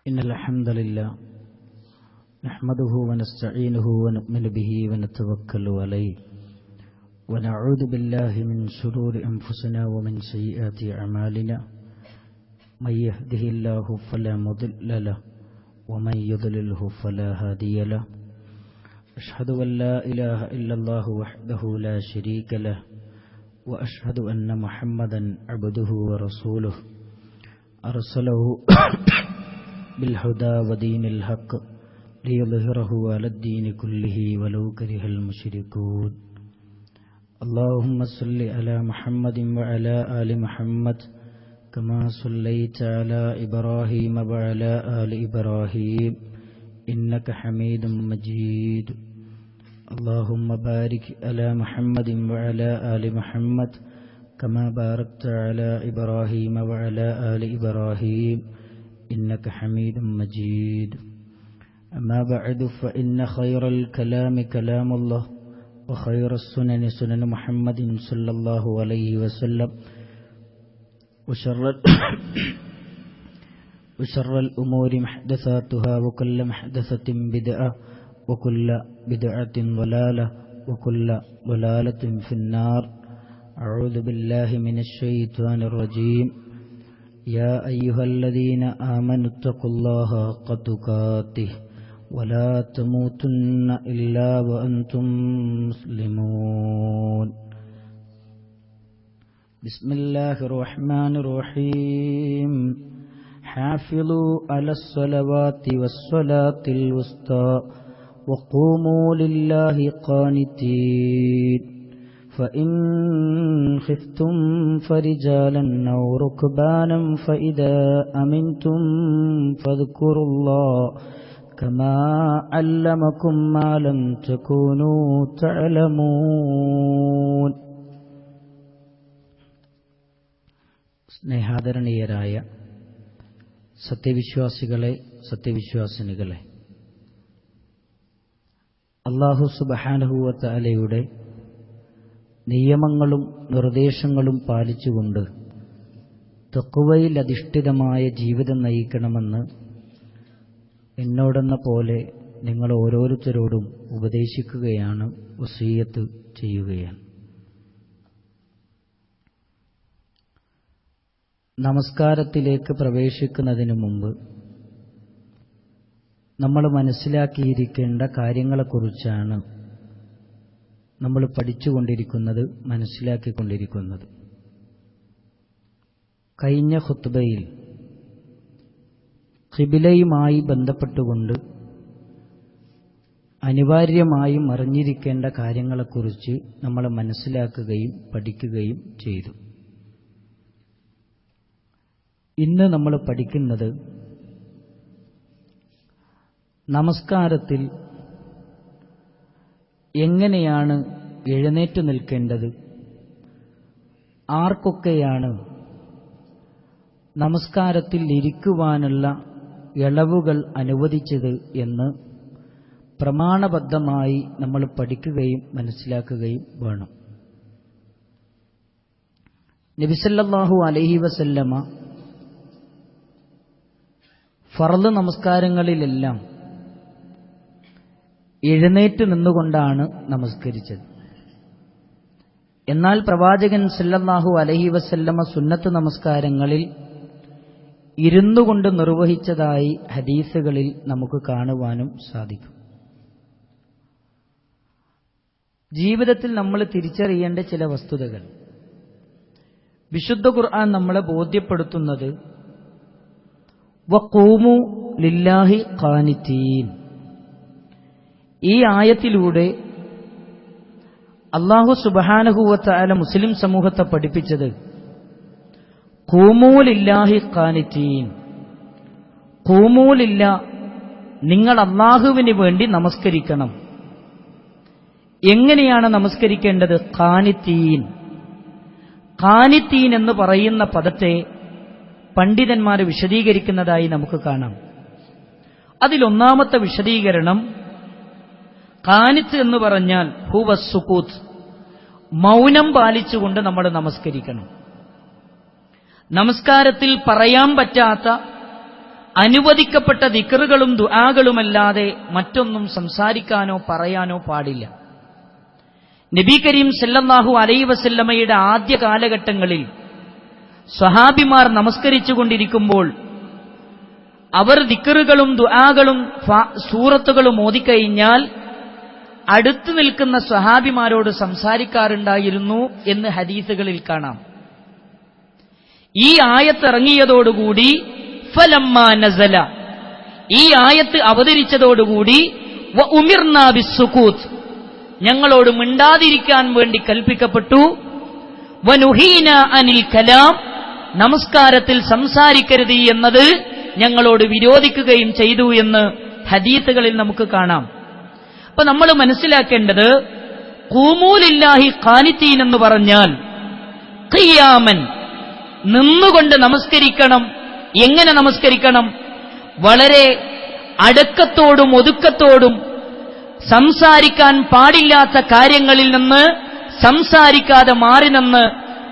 إن الحمد لله نحمده ونستعينه ونؤمن به ونتوكل عليه ونعوذ بالله من شرور أنفسنا ومن سيئات أعمالنا من يهده الله فلا مضل له ومن يضلله فلا هادي له أشهد أن لا إله إلا الله وحده لا شريك له وأشهد أن محمدا عبده ورسوله أرسله بالهدى ودين الحق ليظهره على الدين كله ولو كره المشركون اللهم صل على محمد وعلى آل محمد كما صليت على إبراهيم وعلى آل إبراهيم إنك حميد مجيد اللهم بارك على محمد وعلى آل محمد كما باركت على إبراهيم وعلى آل إبراهيم إنك حميد مجيد أما بعد فإن خير الكلام كلام الله وخير السنن سنن محمد صلى الله عليه وسلم وشر الأمور محدثاتها وكل محدثة بدعة وكل بدعة ضلالة وكل ضلالة في النار أعوذ بالله من الشيطان الرجيم يا أيها الذين آمنوا اتقوا الله حق تقاته ولا تموتن إلا وأنتم مسلمون بسم الله الرحمن الرحيم حافظوا على الصلوات والصلاة الوسطى وقوموا لله قانتين فإن خفتم فرجالا أو ركبانا فإذا أمنتم فاذكروا الله كما علمكم ما لم تكونوا تعلمون. സ്നേഹാദരണീയരായ സത്യവിശ്വാസികളെ, സത്യവിശ്വാസിനികളെ, അല്ലാഹു സുബ്ഹാനഹു വ തആലയുടെ നിയമങ്ങളും നിർദ്ദേശങ്ങളും പാലിച്ചുകൊണ്ട് തഖ്വയിൽ അധിഷ്ഠിതമായ ജീവിതം നയിക്കണമെന്ന് എന്നോടെന്ന പോലെ നിങ്ങൾ ഓരോരുത്തരോടും ഉപദേശിക്കുകയാണ്, വസിയ്യത്ത് ചെയ്യുകയാണ്. നമസ്കാരത്തിലേക്ക് പ്രവേശിക്കുന്നതിന് മുമ്പ് നമ്മൾ മനസ്സിലാക്കിയിരിക്കേണ്ട കാര്യങ്ങളെക്കുറിച്ചാണ് നമ്മൾ പഠിച്ചുകൊണ്ടിരിക്കുന്നത്, മനസ്സിലാക്കിക്കൊണ്ടിരിക്കുന്നത്. കഴിഞ്ഞ ഖുത്ബയിൽ ഖിബിലയുമായി ബന്ധപ്പെട്ടുകൊണ്ട് അനിവാര്യമായും അറിഞ്ഞിരിക്കേണ്ട കാര്യങ്ങളെക്കുറിച്ച് നമ്മൾ മനസ്സിലാക്കുകയും പഠിക്കുകയും ചെയ്തു. ഇന്ന് നമ്മൾ പഠിക്കുന്നത് നമസ്കാരത്തിൽ എങ്ങനെയാണ് എഴുന്നേറ്റ് നിൽക്കേണ്ടത്, ആർക്കൊക്കെയാണ് നമസ്കാരത്തിൽ ഇരിക്കുവാനുള്ള ഇളവുകൾ അനുവദിച്ചത് എന്ന് പ്രമാണബദ്ധമായി നമ്മൾ പഠിക്കുകയും മനസ്സിലാക്കുകയും വേണം. നബി സല്ലല്ലാഹു അലൈഹി വസല്ലമ ഫർള് നമസ്കാരങ്ങളിലെല്ലാം എഴുന്നേറ്റ് നിന്നുകൊണ്ടാണ് നമസ്കരിച്ചത്. എന്നാൽ പ്രവാചകൻ സല്ലല്ലാഹു അലൈഹി വസല്ലമ സുന്നത്ത് നമസ്കാരങ്ങളിൽ ഇരുന്നു കൊണ്ട് നിർവഹിച്ചതായി ഹദീസുകളിൽ നമുക്ക് കാണുവാനും സാധിക്കും. ജീവിതത്തിൽ നമ്മൾ തിരിച്ചറിയേണ്ട ചില വസ്തുതകൾ വിശുദ്ധ ഖുർആൻ നമ്മളെ ബോധ്യപ്പെടുത്തുന്നത് വഖൂമു ലില്ലാഹി ഖാനിതീൻ, ഈ ആയത്തിലൂടെ അല്ലാഹു സുബ്ഹാനഹു വ തആല മുസ്ലിം സമൂഹത്തെ പഠിപ്പിച്ചത് ഖൂമൂ ലില്ലാഹി ഖാനിതീൻ, ഖൂമൂ ലില്ലാ, നിങ്ങൾ അല്ലാഹുവിന് വേണ്ടി നമസ്കരിക്കണം. എങ്ങനെയാണ് നമസ്കരിക്കേണ്ടത്? ഖാനിതീൻ. ഖാനിതീൻ എന്ന് പറയുന്ന പദത്തെ പണ്ഡിതന്മാർ വിശദീകരിക്കുന്നതായി നമുക്ക് കാണാം. അതിലൊന്നാമത്തെ വിശദീകരണം, ഖാനിത്ത് എന്ന് പറഞ്ഞാൽ ഹുവ സുകൂത്ത്, മൗനം പാലിച്ചുകൊണ്ട് നമ്മൾ നമസ്കരിക്കണം. നമസ്കാരത്തിൽ പറയാൻ പറ്റാത്ത അനുവദിക്കപ്പെട്ട ദിക്റുകളും ദുആകളുമല്ലാതെ മറ്റൊന്നും സംസാരിക്കാനോ പറയാനോ പാടില്ല. നബി കരീം സല്ലല്ലാഹു അലൈഹി വസല്ലമയുടെ ആദ്യ കാലഘട്ടങ്ങളിൽ സ്വഹാബിമാർ നമസ്കരിച്ചുകൊണ്ടിരിക്കുമ്പോൾ അവർ ദിക്റുകളും ദുആകളും സൂറത്തുകളും ഓതിക്കഴിഞ്ഞാൽ അടുത്തു നിൽക്കുന്ന സ്വഹാബിമാരോട് സംസാരിക്കാറുണ്ടായിരുന്നു എന്ന് ഹദീസുകളിൽ കാണാം. ഈ ആയത്ത് ഇറങ്ങിയതോടുകൂടി ഫലമ്മാ നസല, ഈ ആയത്ത് അവതരിച്ചതോടുകൂടി വ ഉമിർനാ ബിസ്സുകൂത്ത്, ഞങ്ങളോട് മിണ്ടാതിരിക്കാൻ വേണ്ടി കൽപ്പിക്കപ്പെട്ടു. വ നുഹീന അനിൽ കലാം, നമസ്കാരത്തിൽ സംസാരിക്കരുത് എന്നത് ഞങ്ങളോട് വിരോധിക്കുകയും ചെയ്തു എന്ന് ഹദീസുകളിൽ നമുക്ക് കാണാം. അപ്പൊ നമ്മൾ മനസ്സിലാക്കേണ്ടത് ഖൂമൂ ലില്ലാഹി ഖാനിതീൻ എന്ന് പറഞ്ഞാൽ ഖിയാമൻ, നിന്നുകൊണ്ട് നമസ്കരിക്കണം. എങ്ങനെ നമസ്കരിക്കണം? വളരെ അടക്കത്തോടും ഒതുക്കത്തോടും സംസാരിക്കാൻ പാടില്ലാത്ത കാര്യങ്ങളിൽ നിന്ന് സംസാരിക്കാതെ മാറി നിന്ന്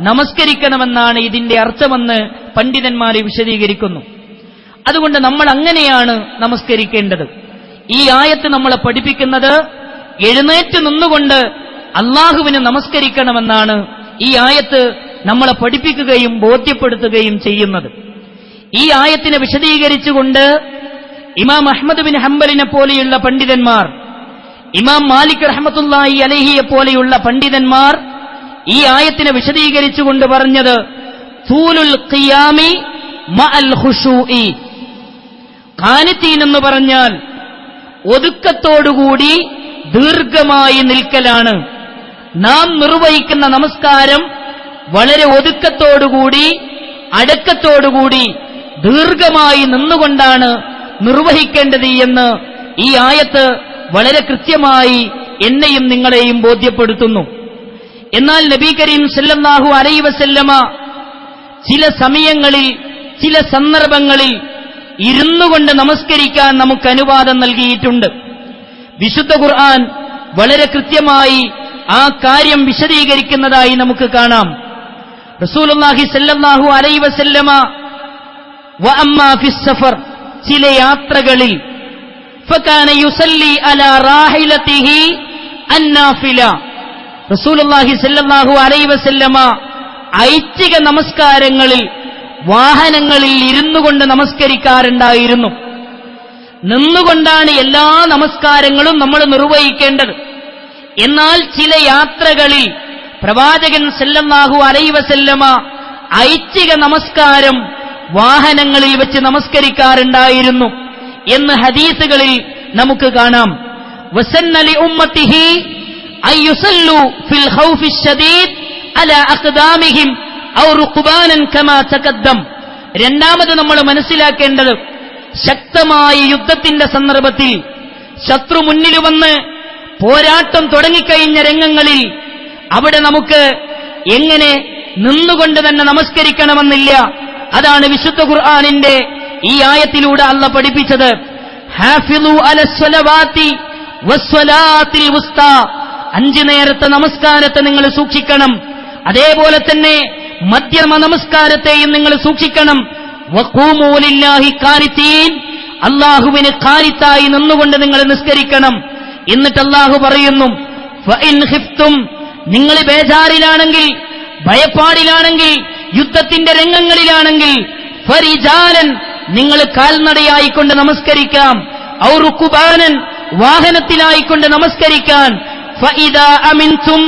നമസ്കരിക്കണമെന്നാണ് ഇതിന്റെ അർത്ഥമെന്ന് പണ്ഡിതന്മാർ വിശദീകരിക്കുന്നു. അതുകൊണ്ട് നമ്മൾ അങ്ങനെയാണ് നമസ്കരിക്കേണ്ടത്. ഈ ആയത്ത് നമ്മളെ പഠിപ്പിക്കുന്നത് എഴുന്നേറ്റ് നിന്നുകൊണ്ട് അള്ളാഹുവിന് നമസ്കരിക്കണമെന്നാണ് ഈ ആയത്ത് നമ്മളെ പഠിപ്പിക്കുകയും ബോധ്യപ്പെടുത്തുകയും ചെയ്യുന്നത്. ഈ ആയത്തിനെ വിശദീകരിച്ചുകൊണ്ട് ഇമാം അഹ്മദ് ബിൻ ഹംബലിനെ പോലെയുള്ള പണ്ഡിതന്മാർ, ഇമാം മാലിക് റഹ്മത്തുള്ളാഹി അലൈഹിയെ പോലെയുള്ള പണ്ഡിതന്മാർ ഈ ആയത്തിനെ വിശദീകരിച്ചുകൊണ്ട് പറഞ്ഞത് തൂലുൽ ഖിയാമി മഅൽ ഖുശൂഇ, ഖാനിതീൻ എന്ന് പറഞ്ഞാൽ ഒതുക്കത്തോടുകൂടി ദീർഘമായി നിൽക്കലാണ്. നാം നിർവഹിക്കുന്ന നമസ്കാരം വളരെ ഒതുക്കത്തോടുകൂടി അടക്കത്തോടുകൂടി ദീർഘമായി നിന്നുകൊണ്ടാണ് നിർവഹിക്കേണ്ടത് എന്ന് ഈ ആയത്ത് വളരെ കൃത്യമായി എന്നെയും നിങ്ങളെയും ബോധ്യപ്പെടുത്തുന്നു. എന്നാൽ നബി കരീം സല്ലല്ലാഹു അലൈഹി വസല്ലമ ചില സമയങ്ങളിൽ ചില സന്ദർഭങ്ങളിൽ ഇരുന്നുകൊണ്ട് നമസ്കരിക്കാൻ നമുക്ക് അനുവാദം നൽകിയിട്ടുണ്ട്. വിശുദ്ധ ഖുർആൻ വളരെ കൃത്യമായി ആ കാര്യം വിശദീകരിക്കുന്നതായി നമുക്ക് കാണാം. റസൂലുള്ളാഹി സല്ലല്ലാഹു അലൈഹി വസല്ലമ വ അമ്മാ ഫിസ് സഫർ, ചില യാത്രകളിൽ ഫകാന യുസല്ലി അലാ റാഹിലതിഹി അന്നാഫില, റസൂലുള്ളാഹി സല്ലല്ലാഹു അലൈഹി വസല്ലമ ഐച്ഛിക നമസ്കാരങ്ങളിൽ വാഹനങ്ങളിൽ ഇരുന്നുകൊണ്ട് നമസ്കരിക്കാറുണ്ടായിരുന്നു. നിന്നുകൊണ്ടാണ് എല്ലാ നമസ്കാരങ്ങളും നമ്മൾ നിർവഹിക്കേണ്ടത്. എന്നാൽ ചില യാത്രകളിൽ പ്രവാചകൻ സല്ലല്ലാഹു അലൈഹി വസല്ലമ ഐച്ഛിക നമസ്കാരം വാഹനങ്ങളിൽ വെച്ച് നമസ്കരിക്കാറുണ്ടായിരുന്നു എന്ന് ഹദീസുകളിൽ നമുക്ക് കാണാം. വസന്ന ലി ഉമ്മത്തിഹി അയ്യുസല്ലു ഫിൽ ഖൗഫി ശദീദ് അലാ അഖ്ദാമിഹിം ഔ റുഖ്ബാനൻ കമാ തഖദ്ദം. രണ്ടാമത് നമ്മൾ മനസ്സിലാക്കേണ്ടത്, ശക്തമായ യുദ്ധത്തിന്റെ സന്ദർഭത്തിൽ ശത്രു മുന്നിൽ വന്ന് പോരാട്ടം തുടങ്ങിക്കഴിഞ്ഞ രംഗങ്ങളിൽ അവിടെ നമുക്ക് എങ്ങനെ നിന്നുകൊണ്ട് തന്നെ നമസ്കരിക്കണമെന്നില്ല. അതാണ് വിശുദ്ധ ഖുർആനിന്റെ ഈ ആയത്തിലൂടെ അല്ലാഹു പഠിപ്പിച്ചത്. ഹാഫിളു അലസ്സലവാതി വസ്സലാത്തിൽ വുസ്താ, 5 നേരത്തെ നമസ്കാരത്തെ നിങ്ങൾ സൂക്ഷിക്കണം. അതേപോലെ തന്നെ മധ്യമ നമസ്കാരത്തെയും നിങ്ങൾ സൂക്ഷിക്കണം. വഖൂമൂ ലില്ലാഹി ഖാനിതീൻ, അല്ലാഹുവിന് ഖാനിതായി നിന്നുകൊണ്ട് നിങ്ങൾ നിസ്കരിക്കണം. എന്നിട്ട് അല്ലാഹു പറയുന്നു, ഫഇൻ ഖിഫ്തും, നിങ്ങൾ ബേജാറിലാണെങ്കിൽ, ഭയപ്പാടിലാണെങ്കിൽ, യുദ്ധത്തിന്റെ രംഗങ്ങളിലാണെങ്കിൽ, ഫരിജാലൻ, നിങ്ങൾ കാൽനടയായിക്കൊണ്ട് നമസ്കരിക്കാം. ഔ റുക്ബാനൻ, വാഹനത്തിലായിക്കൊണ്ട് നമസ്കരിക്കാൻ. ഫഇദാ അമിൻതും,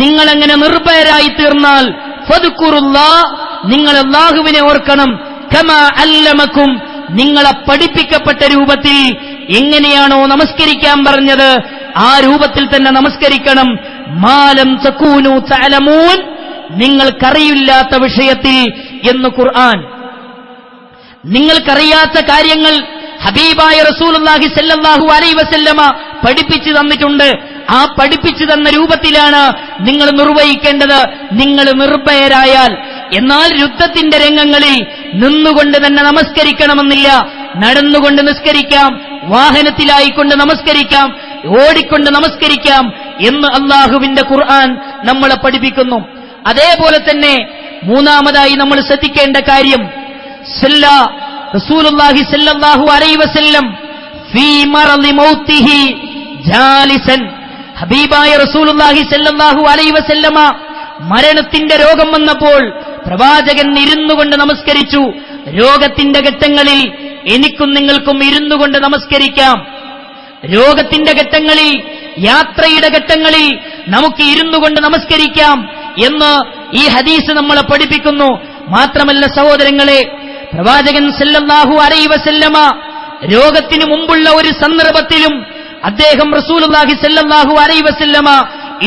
നിങ്ങളങ്ങനെ നിർഭയരായി തീർന്നാൽ, ഫദ്കുറുല്ലാഹ്, നിങ്ങൾ അല്ലാഹുവിനെ ഓർക്കണം. കമാ അല്ലമക്കും, നിങ്ങളെ പഠിപ്പിക്കപ്പെട്ട രൂപത്തിൽ എങ്ങനെയാണോ നമസ്കരിക്കാൻ പറഞ്ഞത് ആ രൂപത്തിൽ തന്നെ നമസ്കരിക്കണം. മാലം തകൂനു തഅലമൂൻ, നിങ്ങൾക്കറിയില്ലാത്ത വിഷയത്തിൽ എന്ന് ഖുർആൻ. നിങ്ങൾക്കറിയാത്ത കാര്യങ്ങൾ ഹബീബായ റസൂലുള്ളാഹി സ്വല്ലല്ലാഹു അലൈഹി വസല്ലമ പഠിപ്പിച്ചു തന്നിട്ടുണ്ട്. ആ പഠിപ്പിച്ചു തന്ന രൂപത്തിലാണ് നിങ്ങൾ നിർവഹിക്കേണ്ടത്, നിങ്ങൾ നിർഭയരായാൽ. എന്നാൽ യുദ്ധത്തിന്റെ രംഗങ്ങളിൽ നിന്നുകൊണ്ട് തന്നെ നമസ്കരിക്കണമെന്നില്ല. നടന്നുകൊണ്ട് നിസ്കരിക്കാം, വാഹനത്തിലായിക്കൊണ്ട് നമസ്കരിക്കാം, ഓടിക്കൊണ്ട് നമസ്കരിക്കാം എന്ന് അല്ലാഹുവിന്റെ ഖുർആൻ നമ്മളെ പഠിപ്പിക്കുന്നു. അതേപോലെ തന്നെ മൂന്നാമതായി നമ്മൾ ശ്രദ്ധിക്കേണ്ട കാര്യം, സല്ല റസൂലുള്ളാഹി സ്വല്ലല്ലാഹു അലൈഹി വസല്ലം ഫീ മറളി മൗതിഹി ജാലിസൻ, ഹബീബായ റസൂലുള്ളാഹി സ്വല്ലല്ലാഹു അലൈഹി വസല്ലമ മരണത്തിന്റെ രോഗം വന്നപ്പോൾ പ്രവാചകൻ ഇരുന്നുകൊണ്ട് നമസ്കരിച്ചു. രോഗത്തിന്റെ ഘട്ടങ്ങളിൽ എനിക്കും നിങ്ങൾക്കും ഇരുന്നുകൊണ്ട് നമസ്കരിക്കാം. രോഗത്തിന്റെ ഘട്ടങ്ങളിൽ, യാത്രയുടെ ഘട്ടങ്ങളിൽ നമുക്ക് ഇരുന്നുകൊണ്ട് നമസ്കരിക്കാം എന്ന് ഈ ഹദീസ് നമ്മളെ പഠിപ്പിക്കുന്നു. മാത്രമല്ല സഹോദരങ്ങളെ, പ്രവാചകൻ സല്ലല്ലാഹു അലൈഹി വസല്ലമ രോഗത്തിനു മുമ്പുള്ള ഒരു സന്ദർഭത്തിലും അദ്ദേഹം റസൂലുള്ളാഹി സല്ലല്ലാഹു അലൈഹി വസല്ലമ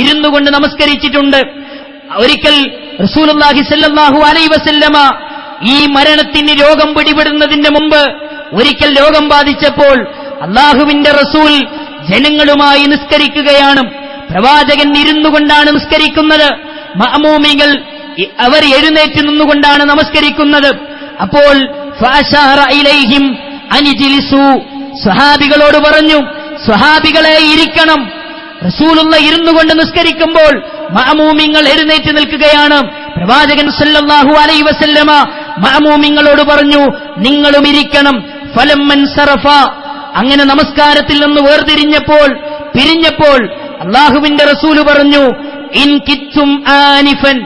ഇരുന്നുകൊണ്ട് നമസ്കരിച്ചിട്ടുണ്ട്. ഒരിക്കൽ റസൂലുള്ളാഹി സല്ലല്ലാഹു അലൈഹി വസല്ലമ ഈ മരണത്തിന് രോഗം പിടിപെടുന്നതിന്റെ മുമ്പ് ഒരിക്കൽ രോഗം ബാധിച്ചപ്പോൾ അല്ലാഹുവിന്റെ റസൂൽ ജനങ്ങളുമായി നിസ്കരിക്കുകയാണ്. പ്രവാചകൻ ഇരുന്നുകൊണ്ടാണ് നിസ്കരിക്കുന്നത്. മഅമൂമികൾ അവർ എഴുന്നേറ്റ് നിന്നുകൊണ്ടാണ് നമസ്കരിക്കുന്നത്. അപ്പോൾ ഫഅശാറ ഇലൈഹിം അനിജ്ലിസു, സ്വഹാബികളോട് പറഞ്ഞു, സ്വഹാബികളെ ഇരിക്കണം. റസൂലുള്ള ഇരുന്നുകൊണ്ട് നിസ്കരിക്കുമ്പോൾ മഅമൂമിങ്ങൾ എഴുന്നേറ്റ് നിൽക്കുകയാണ്. പ്രവാചകൻ സല്ലല്ലാഹു അലൈഹി വസല്ലമ മഅമൂമിങ്ങളോട് പറഞ്ഞു, നിങ്ങളും ഇരിക്കണം. ഫലമ്മൻ സറഫ, അങ്ങനെ നമസ്കാരത്തിൽ നിന്ന് വേർതിരിഞ്ഞപ്പോൾ, പിരിഞ്ഞപ്പോൾ അല്ലാഹുവിന്റെ റസൂല് പറഞ്ഞു, ഇൻ കിത്തും ആനിഫൻ,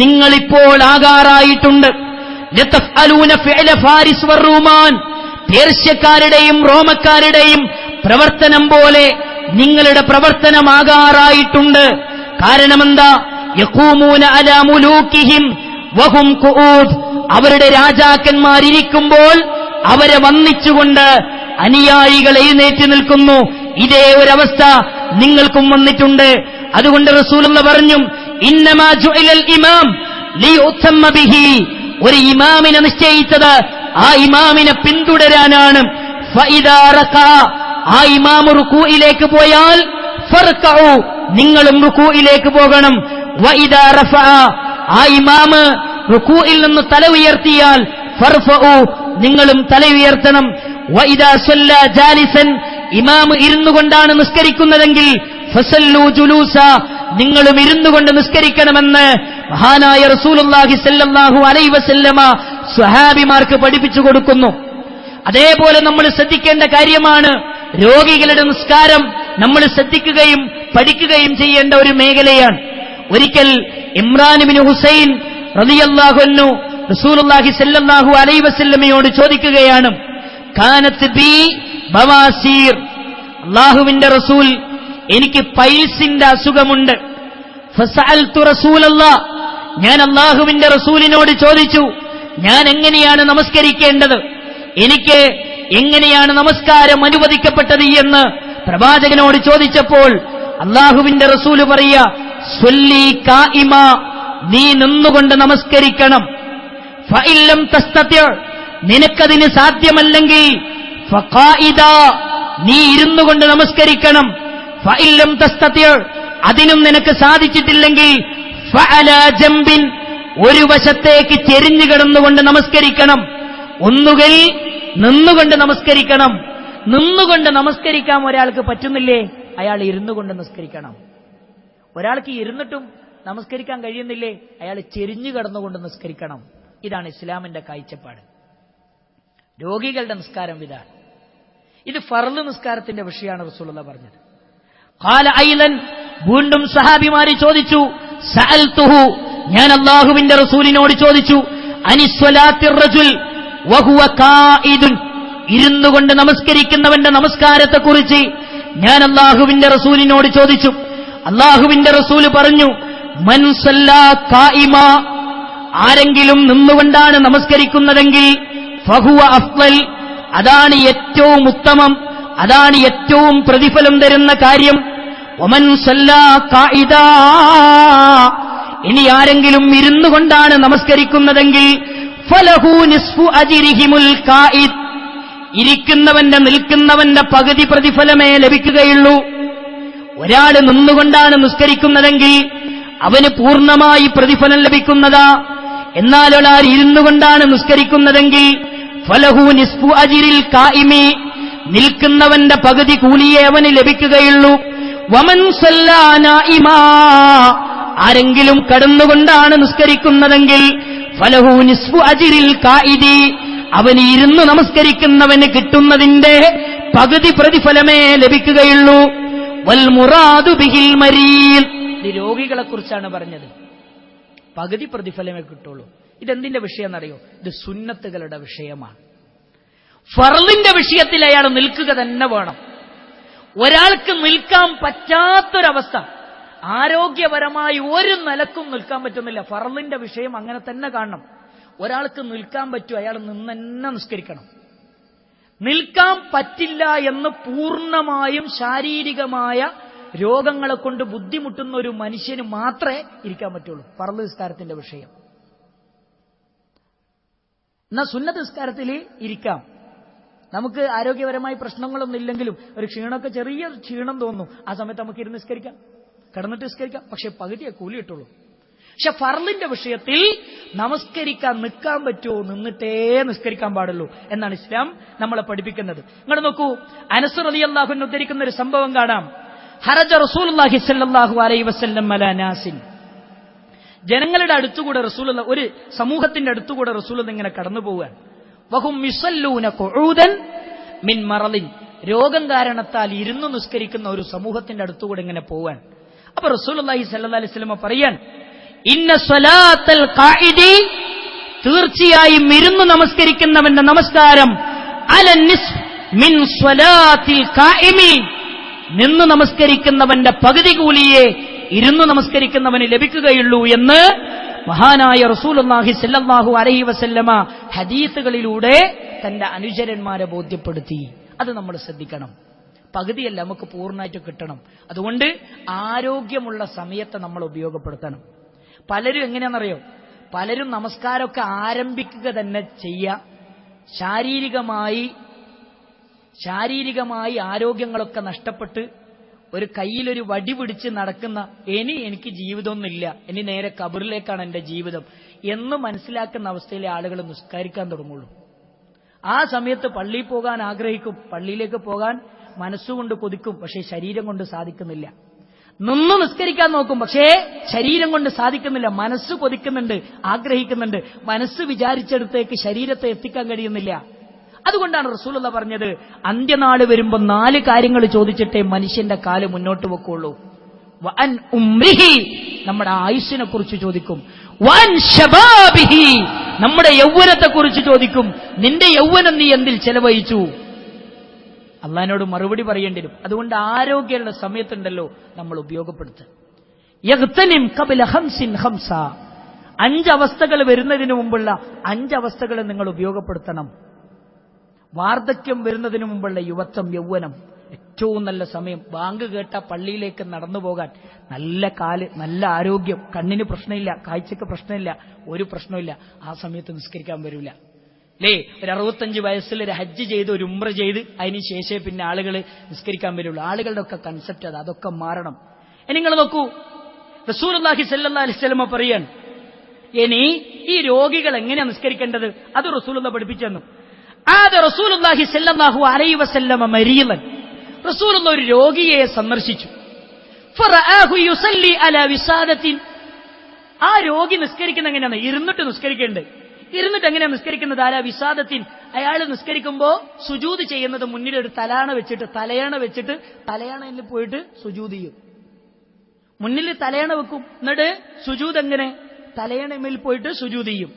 നിങ്ങളിപ്പോൾ ആകാറായിട്ടുണ്ട്. ലതഫ്അലൂന ഫിഅല ഫാരിസ് വറൂമാൻ, പേർഷ്യക്കാരുടെയും റോമക്കാരുടെയും പ്രവർത്തനം പോലെ നിങ്ങളുടെ പ്രവർത്തനമാകാറായിട്ടുണ്ട്. കാരണമെന്താ? യഖൂമൂന അലാ മുലൂകിഹിം വഹും ഖുഊദ്, അവരുടെ രാജാക്കന്മാരിയ്ക്കുമ്പോൾ അവരെ വന്ദിച്ചുകൊണ്ട് അനുയായികൾ എഴുന്നേറ്റ് നിൽക്കുന്നു. ഇതേ ഒരവസ്ഥ നിങ്ങൾക്കും വന്നിട്ടുണ്ട്. അതുകൊണ്ട് റസൂലുള്ള പറഞ്ഞു, ഇന്നമാ ജുഇലൽ ഇമാം ലിയുതമ്മ ബിഹി, ഒരു ഇമാമിനെ നിശ്ചയിച്ചത് ആ ഇമാമിനെ പിന്തുടരാനാണ്. ഫഇദാ റകഅ, ആ ഇമാം റുകൂഇലേക്ക് പോയാൽ ഫർകഉ, നിങ്ങളും റുകൂഇലേക്ക് പോകണം. വഇദാ റഫഅ, ആ ഇമാം റുകൂഇൽ നിന്ന് തല ഉയർത്തിയാൽ ഫർഫഉ, നിങ്ങളും തല ഉയർത്തണം. വഇദാ സല്ല ജാലിസൻ, ഇമാം ഇരുന്നുകൊണ്ടാണ് നിസ്കരിക്കുന്നതെങ്കിൽ ഫസല്ലു ജുലൂസ, നിങ്ങളും ഇരുന്നുകൊണ്ട് നിസ്കരിക്കണമെന്ന് മഹാനായ റസൂലുള്ളാഹി സ്വല്ലല്ലാഹു അലൈഹി വസല്ലമ സ്വഹാബിമാർക്ക് പഠിപ്പിച്ചു കൊടുക്കുന്നു. അതേപോലെ നമ്മൾ ശ്രദ്ധിക്കേണ്ട കാര്യമാണ് രോഗികളുടെ നിസ്കാരം. നമ്മൾ ശ്രദ്ധിക്കുകയും പഠിക്കുകയും ചെയ്യേണ്ട ഒരു മേഖലയാണ്. ഒരിക്കൽ ഇമ്രാൻ ഇബ്നു ഹുസൈൻ റളിയല്ലാഹു അൻഹു റസൂലുള്ളാഹി സ്വല്ലല്ലാഹു അലൈഹി വസല്ലമയോട് ചോദിക്കുകയാണ്, കാനത്ത് ബി ബവാസീർ, അല്ലാഹുവിന്റെ റസൂൽ, എനിക്ക് പൈൽസിന്റെ അസുഖമുണ്ട്. ഫസഅൽതു റസൂലല്ലാഹ്, ഞാൻ അല്ലാഹുവിന്റെ റസൂലിനോട് ചോദിച്ചു, ഞാൻ എങ്ങനെയാണ് നമസ്കരിക്കേണ്ടത്, എനിക്ക് എങ്ങനെയാണ് നമസ്കാരം അനുവദിക്കപ്പെട്ടത് എന്ന് പ്രവാചകനോട് ചോദിച്ചപ്പോൾ അല്ലാഹുവിന്റെ റസൂല് പറയാ, സ്വല്ലി ഖായിമ, നീ നിന്നുകൊണ്ട് നമസ്കരിക്കണം. ഫഇല്ലം തസ്തതി, നിനക്കതിന് സാധ്യമല്ലെങ്കിൽ ഫഖായിദ, നീ ഇരുന്നുകൊണ്ട് നമസ്കരിക്കണം. ഫഇല്ലം തസ്തതി, അതിനും നിനക്ക് സാധിച്ചിട്ടില്ലെങ്കിൽ ഫഅലാ ജംബിൻ, ഒരു വശത്തേക്ക് ചെരിഞ്ഞു കിടന്നുകൊണ്ട് നമസ്കരിക്കണം. ഒന്നുകിൽ നിന്നുകൊണ്ട് നമസ്കരിക്കണം. നിന്നുകൊണ്ട് നമസ്കരിക്കാൻ ഒരാൾക്ക് പറ്റുന്നില്ലേ, അയാൾ ഇരുന്നുകൊണ്ട് നിസ്കരിക്കണം. ഒരാൾക്ക് ഇരുന്നിട്ടും നമസ്കരിക്കാൻ കഴിയുന്നില്ലേ, അയാൾ ചെരിഞ്ഞു കിടന്നുകൊണ്ട് നിസ്കരിക്കണം. ഇതാണ് ഇസ്ലാമിന്റെ കാഴ്ചപ്പാട്. രോഗികളുടെ നിസ്കാരം ഇതാണ്. ഇത് ഫർള് നിസ്കാരത്തിന്റെ വിഷയമാണ് റസൂലുള്ളാഹി പറഞ്ഞത്. ഖാല ഐലൻ, വീണ്ടും സഹാബിമാര് ചോദിച്ചു, സഅൽതുഹു, ഞാൻ അല്ലാഹുവിന്റെ റസൂലിനോട് ചോദിച്ചു, അനിസ്വലാത്തിർ റജുൽ വഹുവ ഖായിദുൻ, ഇരുന്നുകൊണ്ട് നമസ്കരിക്കുന്നവന്റെ നമസ്കാരത്തെക്കുറിച്ച് ഞാൻ അല്ലാഹുവിന്റെ റസൂലിനോട് ചോദിച്ചു. അല്ലാഹുവിന്റെ റസൂല് പറഞ്ഞു, മൻ സല്ലാ ഖായിമ, ആരെങ്കിലും നിന്നുകൊണ്ടാണ് നമസ്കരിക്കുന്നതെങ്കിൽ ഫഹുവ അഫ്ളൽ, അതാണ് ഏറ്റവും ഉത്തമം, അതാണ് ഏറ്റവും പ്രതിഫലം തരുന്ന കാര്യം. വമൻ സല്ലാ ഖായിദാ, ഇനി ആരെങ്കിലും ഇരുന്നുകൊണ്ടാണ് നമസ്കരിക്കുന്നതെങ്കിൽ ഫലഹു നിസ്ഫു അജ്രിഹിമുൽ ഖായിദ്, ഇരിക്കുന്നവന്റെ നിൽക്കുന്നവന്റെ പകുതി പ്രതിഫലമേ ലഭിക്കുകയുള്ളൂ. ഒരാൾ നിന്നുകൊണ്ടാണ് നിസ്കരിക്കുന്നതെങ്കിൽ അവന് പൂർണ്ണമായി പ്രതിഫലം ലഭിക്കുന്നതാ. എന്നാൽ ഒരാൾ ഇരുന്നുകൊണ്ടാണ് നിസ്കരിക്കുന്നതെങ്കിൽ ഫലഹു നിസ്ഫു അജ്രിൽ ഖായിമി, നിൽക്കുന്നവന്റെ പകുതി കൂലിയേ അവന് ലഭിക്കുകയുള്ളൂ. വമൻ സല്ലാ നായിമാ, ആരെങ്കിലും കടന്നുകൊണ്ടാണ് നിസ്കരിക്കുന്നതെങ്കിൽ ഫലഹു നിസ്ഫു അജ്രിൽ ഖായിദി, അവന് ഇരുന്ന് നമസ്കരിക്കുന്നവന് കിട്ടുന്നതിന്റെ പകുതി പ്രതിഫലമേ ലഭിക്കുകയുള്ളൂ. വൽ മുറാദു ബിഹിൽ മരീൽ, ഇത് രോഗികളെ കുറിച്ചാണ് പറഞ്ഞത്. പകുതി പ്രതിഫലമേ കിട്ടുള്ളൂ. ഇതെന്തിന്റെ വിഷയം എന്നറിയോ? ഇത് സുന്നത്തുകളുടെ വിഷയമാണ്. ഫർളിന്റെ വിഷയത്തിൽ അയാൾ നിൽക്കുക തന്നെ വേണം. ഒരാൾക്ക് നിൽക്കാൻ പറ്റാത്തൊരവസ്ഥ, ആരോഗ്യപരമായി ഒരു നിലക്കും നിൽക്കാൻ പറ്റുന്നില്ല. ഫർളിന്റെ വിഷയം അങ്ങനെ തന്നെ കാണണം. ഒരാൾക്ക് നിൽക്കാൻ പറ്റും, അയാൾ നിന്ന് തന്നെ നിസ്കരിക്കണം. നിൽക്കാൻ പറ്റില്ല എന്ന് പൂർണ്ണമായും ശാരീരികമായ രോഗങ്ങളെ കൊണ്ട് ബുദ്ധിമുട്ടുന്ന ഒരു മനുഷ്യന് മാത്രമേ ഇരിക്കാൻ പറ്റുള്ളൂ. ഫർള് നിസ്കാരത്തിന്റെ വിഷയം. എന്നാൽ സുന്നത്ത് നിസ്കാരത്തിൽ ഇരിക്കാം. നമുക്ക് ആരോഗ്യപരമായി പ്രശ്നങ്ങളൊന്നും ഇല്ലെങ്കിലും ഒരു ക്ഷീണമൊക്കെ, ചെറിയ ക്ഷീണം തോന്നും, ആ സമയത്ത് നമുക്ക് ഇരുന്ന് നിസ്കരിക്കാം, കിടന്നിട്ട് നിസ്കരിക്കാം. പക്ഷെ പകുതിയെ കൂലി കിട്ടുള്ളൂ. പക്ഷെ ഫർളിന്റെ വിഷയത്തിൽ നമസ്കരിക്കാൻ നിൽക്കാൻ പറ്റുമോ? നിന്നിട്ടേ നിസ്കരിക്കാൻ പാടുള്ളൂ എന്നാണ് ഇസ്ലാം നമ്മളെ പഠിപ്പിക്കുന്നത്. ഇങ്ങോട്ട് നോക്കൂ, അനസ് റളിയല്ലാഹു അൻഹു ഉദ്ധരിക്കുന്ന ഒരു സംഭവം കാണാം. ഹറജ റസൂലുള്ളാഹി സ്വല്ലല്ലാഹു അലൈഹി വസല്ലം അലാ നാസിൻ, ജനങ്ങളുടെ അടുത്തുകൂടെ റസൂലുള്ള, ഒരു സമൂഹത്തിന്റെ അടുത്തുകൂടെ റസൂലുള്ള ഇങ്ങനെ കടന്നു പോവുകയാണ്. വഹും യുസല്ലൂന ഖുഊദൻ മിൻ മറളിൻ, രോഗം കാരണത്താൽ ഇരുന്നു നിസ്കരിക്കുന്ന ഒരു സമൂഹത്തിന്റെ അടുത്തുകൂടെ ഇങ്ങനെ പോവാൻ. അപ്പൊ റസൂലുള്ളാഹി സ്വല്ലല്ലാഹു അലൈഹി വസല്ലം പറയാൻ, ഇന്ന സ്വലാത്തൽ ഖാഇദി, തീർച്ചയായും ഇരുന്നു നമസ്കരിക്കുന്നവന്റെ നമസ്കാരം അലൻ നിസ്ഫ് മിൻ സ്വലാത്തിൽ ഖായിമി, നിന്ന് നമസ്കരിക്കുന്നവന്റെ പകുതി കൂലിയെ ഇരുന്നു നമസ്കരിക്കുന്നവന് ലഭിക്കുകയുള്ളൂ എന്ന് മഹാനായ റസൂലുള്ളാഹി സ്വല്ലല്ലാഹു അലൈഹി വസല്ലമ ഹദീസുകളിലൂടെ തന്റെ അനുചരന്മാരെ ബോധ്യപ്പെടുത്തി. അത് നമ്മൾ ശ്രദ്ധിക്കണം. പകുതിയല്ല, നമുക്ക് പൂർണ്ണമായിട്ട് കിട്ടണം. അതുകൊണ്ട് ആരോഗ്യമുള്ള സമയത്തെ നമ്മൾ ഉപയോഗപ്പെടുത്തണം. പലരും എങ്ങനെയാണെന്നറിയോ? പലരും നമസ്കാരമൊക്കെ ആരംഭിക്കുക തന്നെ ചെയ്യുക, ശാരീരികമായി ആരോഗ്യങ്ങളൊക്കെ നഷ്ടപ്പെട്ട് ഒരു കയ്യിലൊരു വടി പിടിച്ച് നടക്കുന്ന, എനിക്ക് ജീവിതമൊന്നുമില്ല, ഇനി നേരെ ഖബറിലേക്കാണ് എന്റെ ജീവിതം എന്ന് മനസ്സിലാക്കുന്ന അവസ്ഥയിലെ ആളുകൾ നിസ്കരിക്കാൻ തുടങ്ങുള്ളൂ. ആ സമയത്ത് പള്ളിയിൽ പോകാൻ ആഗ്രഹിക്കും, പള്ളിയിലേക്ക് പോകാൻ മനസ്സുകൊണ്ട് കൊതിക്കും, പക്ഷേ ശരീരം കൊണ്ട് സാധിക്കുന്നില്ല. നിന്ന് നിസ്കരിക്കാൻ നോക്കും, പക്ഷേ ശരീരം കൊണ്ട് സാധിക്കുന്നില്ല. മനസ്സ് കൊതിക്കുന്നുണ്ട്, ആഗ്രഹിക്കുന്നുണ്ട്, മനസ്സ് വിചാരിച്ചെടുത്തേക്ക് ശരീരത്തെ എത്തിക്കാൻ കഴിയുന്നില്ല. അതുകൊണ്ടാണ് റസൂലുള്ള പറഞ്ഞത്, അന്ത്യനാട് വരുമ്പോൾ 4 കാര്യങ്ങൾ ചോദിച്ചിട്ടേ മനുഷ്യന്റെ കാല് മുന്നോട്ട് വെക്കുള്ളൂ. വഅൻ ഉംരിഹി, നമ്മുടെ ആയുസ്സിനെ കുറിച്ച് ചോദിക്കും. വഅൻ ശബാബിഹി, നമ്മുടെ യൗവനത്തെ കുറിച്ച് ചോദിക്കും. നിന്റെ യൗവനം നീ എന്തിൽ ചെലവഴിച്ചു? അള്ളാഹിനോട് മറുപടി പറയേണ്ടി വരും. അതുകൊണ്ട് ആരോഗ്യമുള്ള സമയത്തുണ്ടല്ലോ നമ്മൾ ഉപയോഗപ്പെടുത്തുക. യഗ്തനിം ഖബല ഖംസിൻ ഖംസ, 5 അവസ്ഥകൾ വരുന്നതിന് മുമ്പുള്ള 5 അവസ്ഥകൾ നിങ്ങൾ ഉപയോഗപ്പെടുത്തണം. വാർദ്ധക്യം വരുന്നതിന് മുമ്പുള്ള യുവത്വം, യൗവനം, ഏറ്റവും നല്ല സമയം. ബാങ്ക് കേട്ട പള്ളിയിലേക്ക് നടന്നു പോകാൻ നല്ല കാല്, നല്ല ആരോഗ്യം, കണ്ണിന് പ്രശ്നമില്ല, കാഴ്ചക്ക് പ്രശ്നമില്ല, ഒരു പ്രശ്നമില്ല. ആ സമയത്ത് നിസ്കരിക്കാൻ വരില്ല അല്ലേ? ഒരു 65 വയസ്സിൽ ഒരു ഹജ്ജ് ചെയ്ത്, ഒരു ഉംറ ചെയ്ത്, അതിന് ശേഷമേ പിന്നെ ആളുകൾ നിസ്കരിക്കാൻ വരുള്ളൂ. ആളുകളുടെ ഒക്കെ കൺസെപ്റ്റ് അതൊക്കെ മാറണം. നിങ്ങൾ നോക്കൂ, റസൂലുള്ളാഹി സ്വല്ലല്ലാഹു അലൈഹി വസല്ലം പറയാൻ, ഇനി ഈ രോഗികൾ എങ്ങനെയാണ് നിസ്കരിക്കേണ്ടത്? അത് റസൂലുള്ള പഠിപ്പിച്ചു തന്നു. ആദ റസൂലുള്ളാഹി സ്വല്ലല്ലാഹു അലൈഹി വസല്ലം മരീളൻ, റസൂലുള്ള ഒരു രോഗിയെ സന്ദർശിച്ചു. ഫറആഹു യുസല്ലി അലാ വിസാദത്തിൻ, ആ രോഗി നിസ്കരിക്കുന്ന എങ്ങനെയാണ്? ഇരുന്നിട്ട് നിസ്കരിക്കേണ്ടത്. ഇരുന്നിട്ട് എങ്ങനെയാണ് നിസ്കരിക്കുന്നത്? അലാ വിസാദത്തിൻ, അയാൾ നിസ്കരിക്കുമ്പോ സുജൂദ് ചെയ്യുന്നത് മുന്നിലൊരു തലയണ വെച്ചിട്ട് തലയണയിൽ പോയിട്ട് സുജൂദ് ചെയ്യും. മുന്നിൽ തലയണ വെക്കും, എന്നിട്ട് സുജൂദ് എങ്ങനെ? തലയണയിൽ പോയിട്ട് സുജൂദ് ചെയ്യും.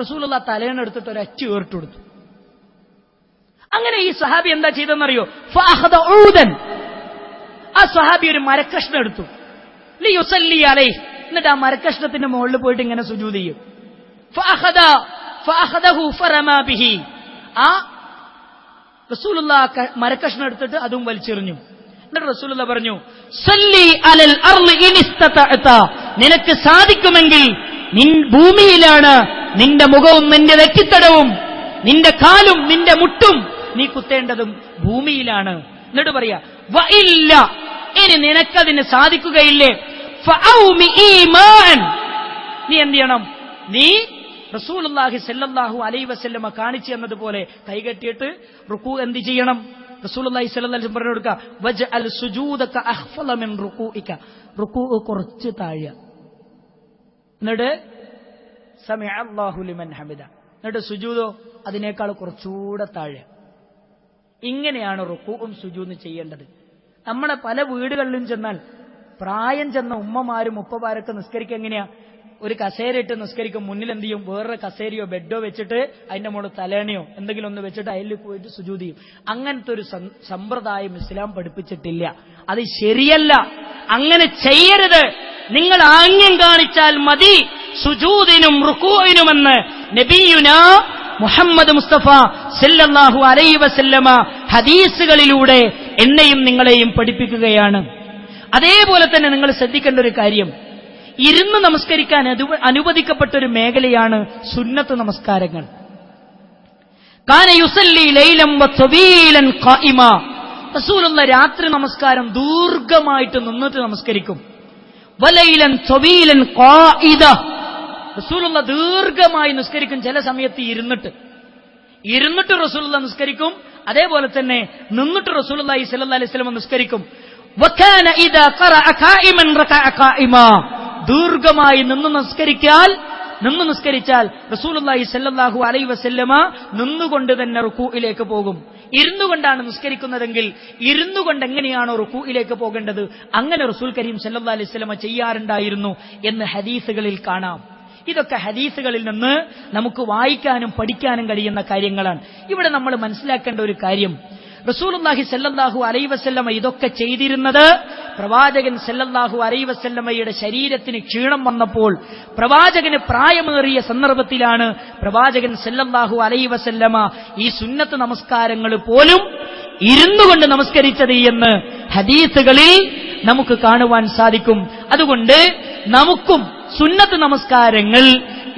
റസൂലുള്ള തലയണ എടുത്തിട്ട് ഒരു അച്ചു ഏറിട്ട് കൊടുത്തു. അങ്ങനെ ഈ സഹാബി എന്താ ചെയ്തെന്നറിയോ? ആ സഹാബി ഒരു മരക്കഷ്ണം എടുത്തു, എന്നിട്ട് ആ മരക്കഷ്ണത്തിന്റെ മുകളിൽ പോയിട്ട് ഇങ്ങനെ സുജൂദ് ചെയ്യും. ആ റസൂലുള്ള മരക്കഷ്ണം എടുത്തിട്ട് അതും വലിച്ചെറിഞ്ഞു. എന്നിട്ട് റസൂലുള്ള പറഞ്ഞു, സല്ലി അലൽ അർളി ഇൻ ഇസ്തതഅത, നിനക്ക് സാധിക്കുമെങ്കിൽ ഭൂമിയിലാണ് നിന്റെ മുഖവും നിന്റെ നെറ്റിത്തടവും നിന്റെ കാലും നിന്റെ മുട്ടും നീ കുത്തേണ്ടതും ഭൂമിയിലാണ്. എന്നിട്ട് പറയാ, വഇല്ല, ഇനി നിനക്കതിന് സാധിക്കുകയില്ലേ, ഫഔമി ഈമാൻ, നീ എന്ത് ചെയ്യണം? നീ റസൂലുള്ളാഹി സ്വല്ലല്ലാഹു അലൈഹി വസല്ലമ കാണിച്ചു എന്നതുപോലെ കൈകെട്ടിയിട്ട് റുകൂ എന്ത് ചെയ്യണം? റസൂലുള്ളാഹി സ്വല്ലല്ലാഹു അലൈഹി വസല്ലം പറഞ്ഞു കൊടുക്കുക, വജ്അൽ സുജൂദക അഖ്ഫള മിൻ റുകൂഇക, റുകൂ കുറച്ച് താഴെ, എന്നിട്ട് സമിഅ അല്ലാഹു ലിമൻ ഹമിദ, എന്നിട്ട് സുജൂദോ അതിനേക്കാൾ കുറച്ചുകൂടെ താഴെ. ഇങ്ങനെയാണ് റുക്കൂഉം സുജൂദും ചെയ്യേണ്ടത്. നമ്മളെ പല വീടുകളിലും ചെന്നാൽ പ്രായം ചെന്ന ഉമ്മമാരും ഉപ്പമാരൊക്കെ നിസ്കരിക്കുക എങ്ങനെയാ? ഒരു കസേര ഇട്ട് നിസ്കരിക്കും. മുന്നിൽ എന്ത് ചെയ്യും? വേറൊരു കസേരയോ ബെഡോ വെച്ചിട്ട് അതിന്റെ മുകളിൽ തലേണയോ എന്തെങ്കിലും ഒന്ന് വെച്ചിട്ട് അതിൽ പോയിട്ട് സുജൂദ് ചെയ്യും. അങ്ങനത്തെ ഒരു സമ്പ്രദായം ഇസ്ലാം പഠിപ്പിച്ചിട്ടില്ല. അത് ശരിയല്ല. അങ്ങനെ ചെയ്യരുത്. നിങ്ങൾ ആംഗ്യം കാണിച്ചാൽ മതി സുജൂദിനും റുക്കൂഇനുമെന്ന് നബിയുനാ മുഹമ്മദ് മുസ്തഫ സല്ലല്ലാഹു അലൈഹി വസല്ലമ ഹദീസുകളിലൂടെ എന്നെയും നിങ്ങളെയും പഠിപ്പിക്കുകയാണ്. അതേപോലെ തന്നെ നിങ്ങൾ ശ്രദ്ധിക്കേണ്ട ഒരു കാര്യം, ഇരുന്ന് നമസ്കരിക്കാൻ അനുവദിക്കപ്പെട്ട ഒരു മേഖലയാണ് സുന്നത്ത് നമസ്കാരങ്ങൾ. കാന യുസല്ലി ലൈലൻ വതവീലൻ ഖായിമ. റസൂലുള്ളാഹി രാത്രി നമസ്കാരം ദീർഘമായിട്ട് നിന്നിട്ട് നമസ്കരിക്കും. വലൈലൻ തവീലൻ ഖായിദ. റസൂലുള്ളാഹി ദീർഘമായി നിസ്കരിക്കും. ചില സമയത്ത് ഇരുന്നിട്ട് റസൂലുള്ളാഹി നിസ്കരിക്കും. അതേപോലെ തന്നെ നിന്നിട്ട് റസൂലുള്ളാഹി സ്വല്ലല്ലാഹു അലൈഹി വസല്ലം നിസ്കരിക്കും. വകാന ഇദാ ഖറഅ ഖായിമൻ റകഅ ഖായിമ. ദീർഘമായി നിന്ന് നിസ്കരിച്ചാൽ റസൂലുള്ളാഹി സ്വല്ലല്ലാഹു അലൈഹി വസല്ലമ നിന്നുകൊണ്ട് തന്നെ റുകൂഇലേക്ക് പോകും. ഇരുന്നുകൊണ്ടാണ് നിസ്കരിക്കുന്നതെങ്കിൽ ഇരുന്നുകൊണ്ട് എങ്ങനെയാണോ റുകൂഇലേക്ക് പോകേണ്ടത് അങ്ങനെ റസൂൽ കരീം സ്വല്ലല്ലാഹു അലൈഹി വസല്ലമ ചെയ്യാറുണ്ടായിരുന്നു എന്ന് ഹദീസുകളിൽ കാണാം. ഇതൊക്കെ ഹദീസുകളിൽ നിന്ന് നമുക്ക് വായിക്കാനും പഠിക്കാനും കഴിയുന്ന കാര്യങ്ങളാണ്. ഇവിടെ നമ്മൾ മനസ്സിലാക്കേണ്ട ഒരു കാര്യം, റസൂലുള്ളാഹി സല്ലല്ലാഹു അലൈഹി വസല്ലമ ഇതൊക്കെ ചെയ്തിരുന്നത് പ്രവാചകൻ സല്ലല്ലാഹു അലൈഹി വസല്ലമയുടെ ശരീരത്തിന് ക്ഷീണം വന്നപ്പോൾ, പ്രവാചകന് പ്രായമേറിയ സന്ദർഭത്തിലാണ് പ്രവാചകൻ സല്ലല്ലാഹു അലൈഹി വസല്ലമ ഈ സുന്നത്ത് നമസ്കാരങ്ങൾ പോലും ഇരുന്നുകൊണ്ട് നമസ്കരിച്ചത് എന്ന് ഹദീസുകളിൽ നമുക്ക് കാണുവാൻ സാധിക്കും. അതുകൊണ്ട് നമുക്കും സുന്നത്ത് നമസ്കാരങ്ങൾ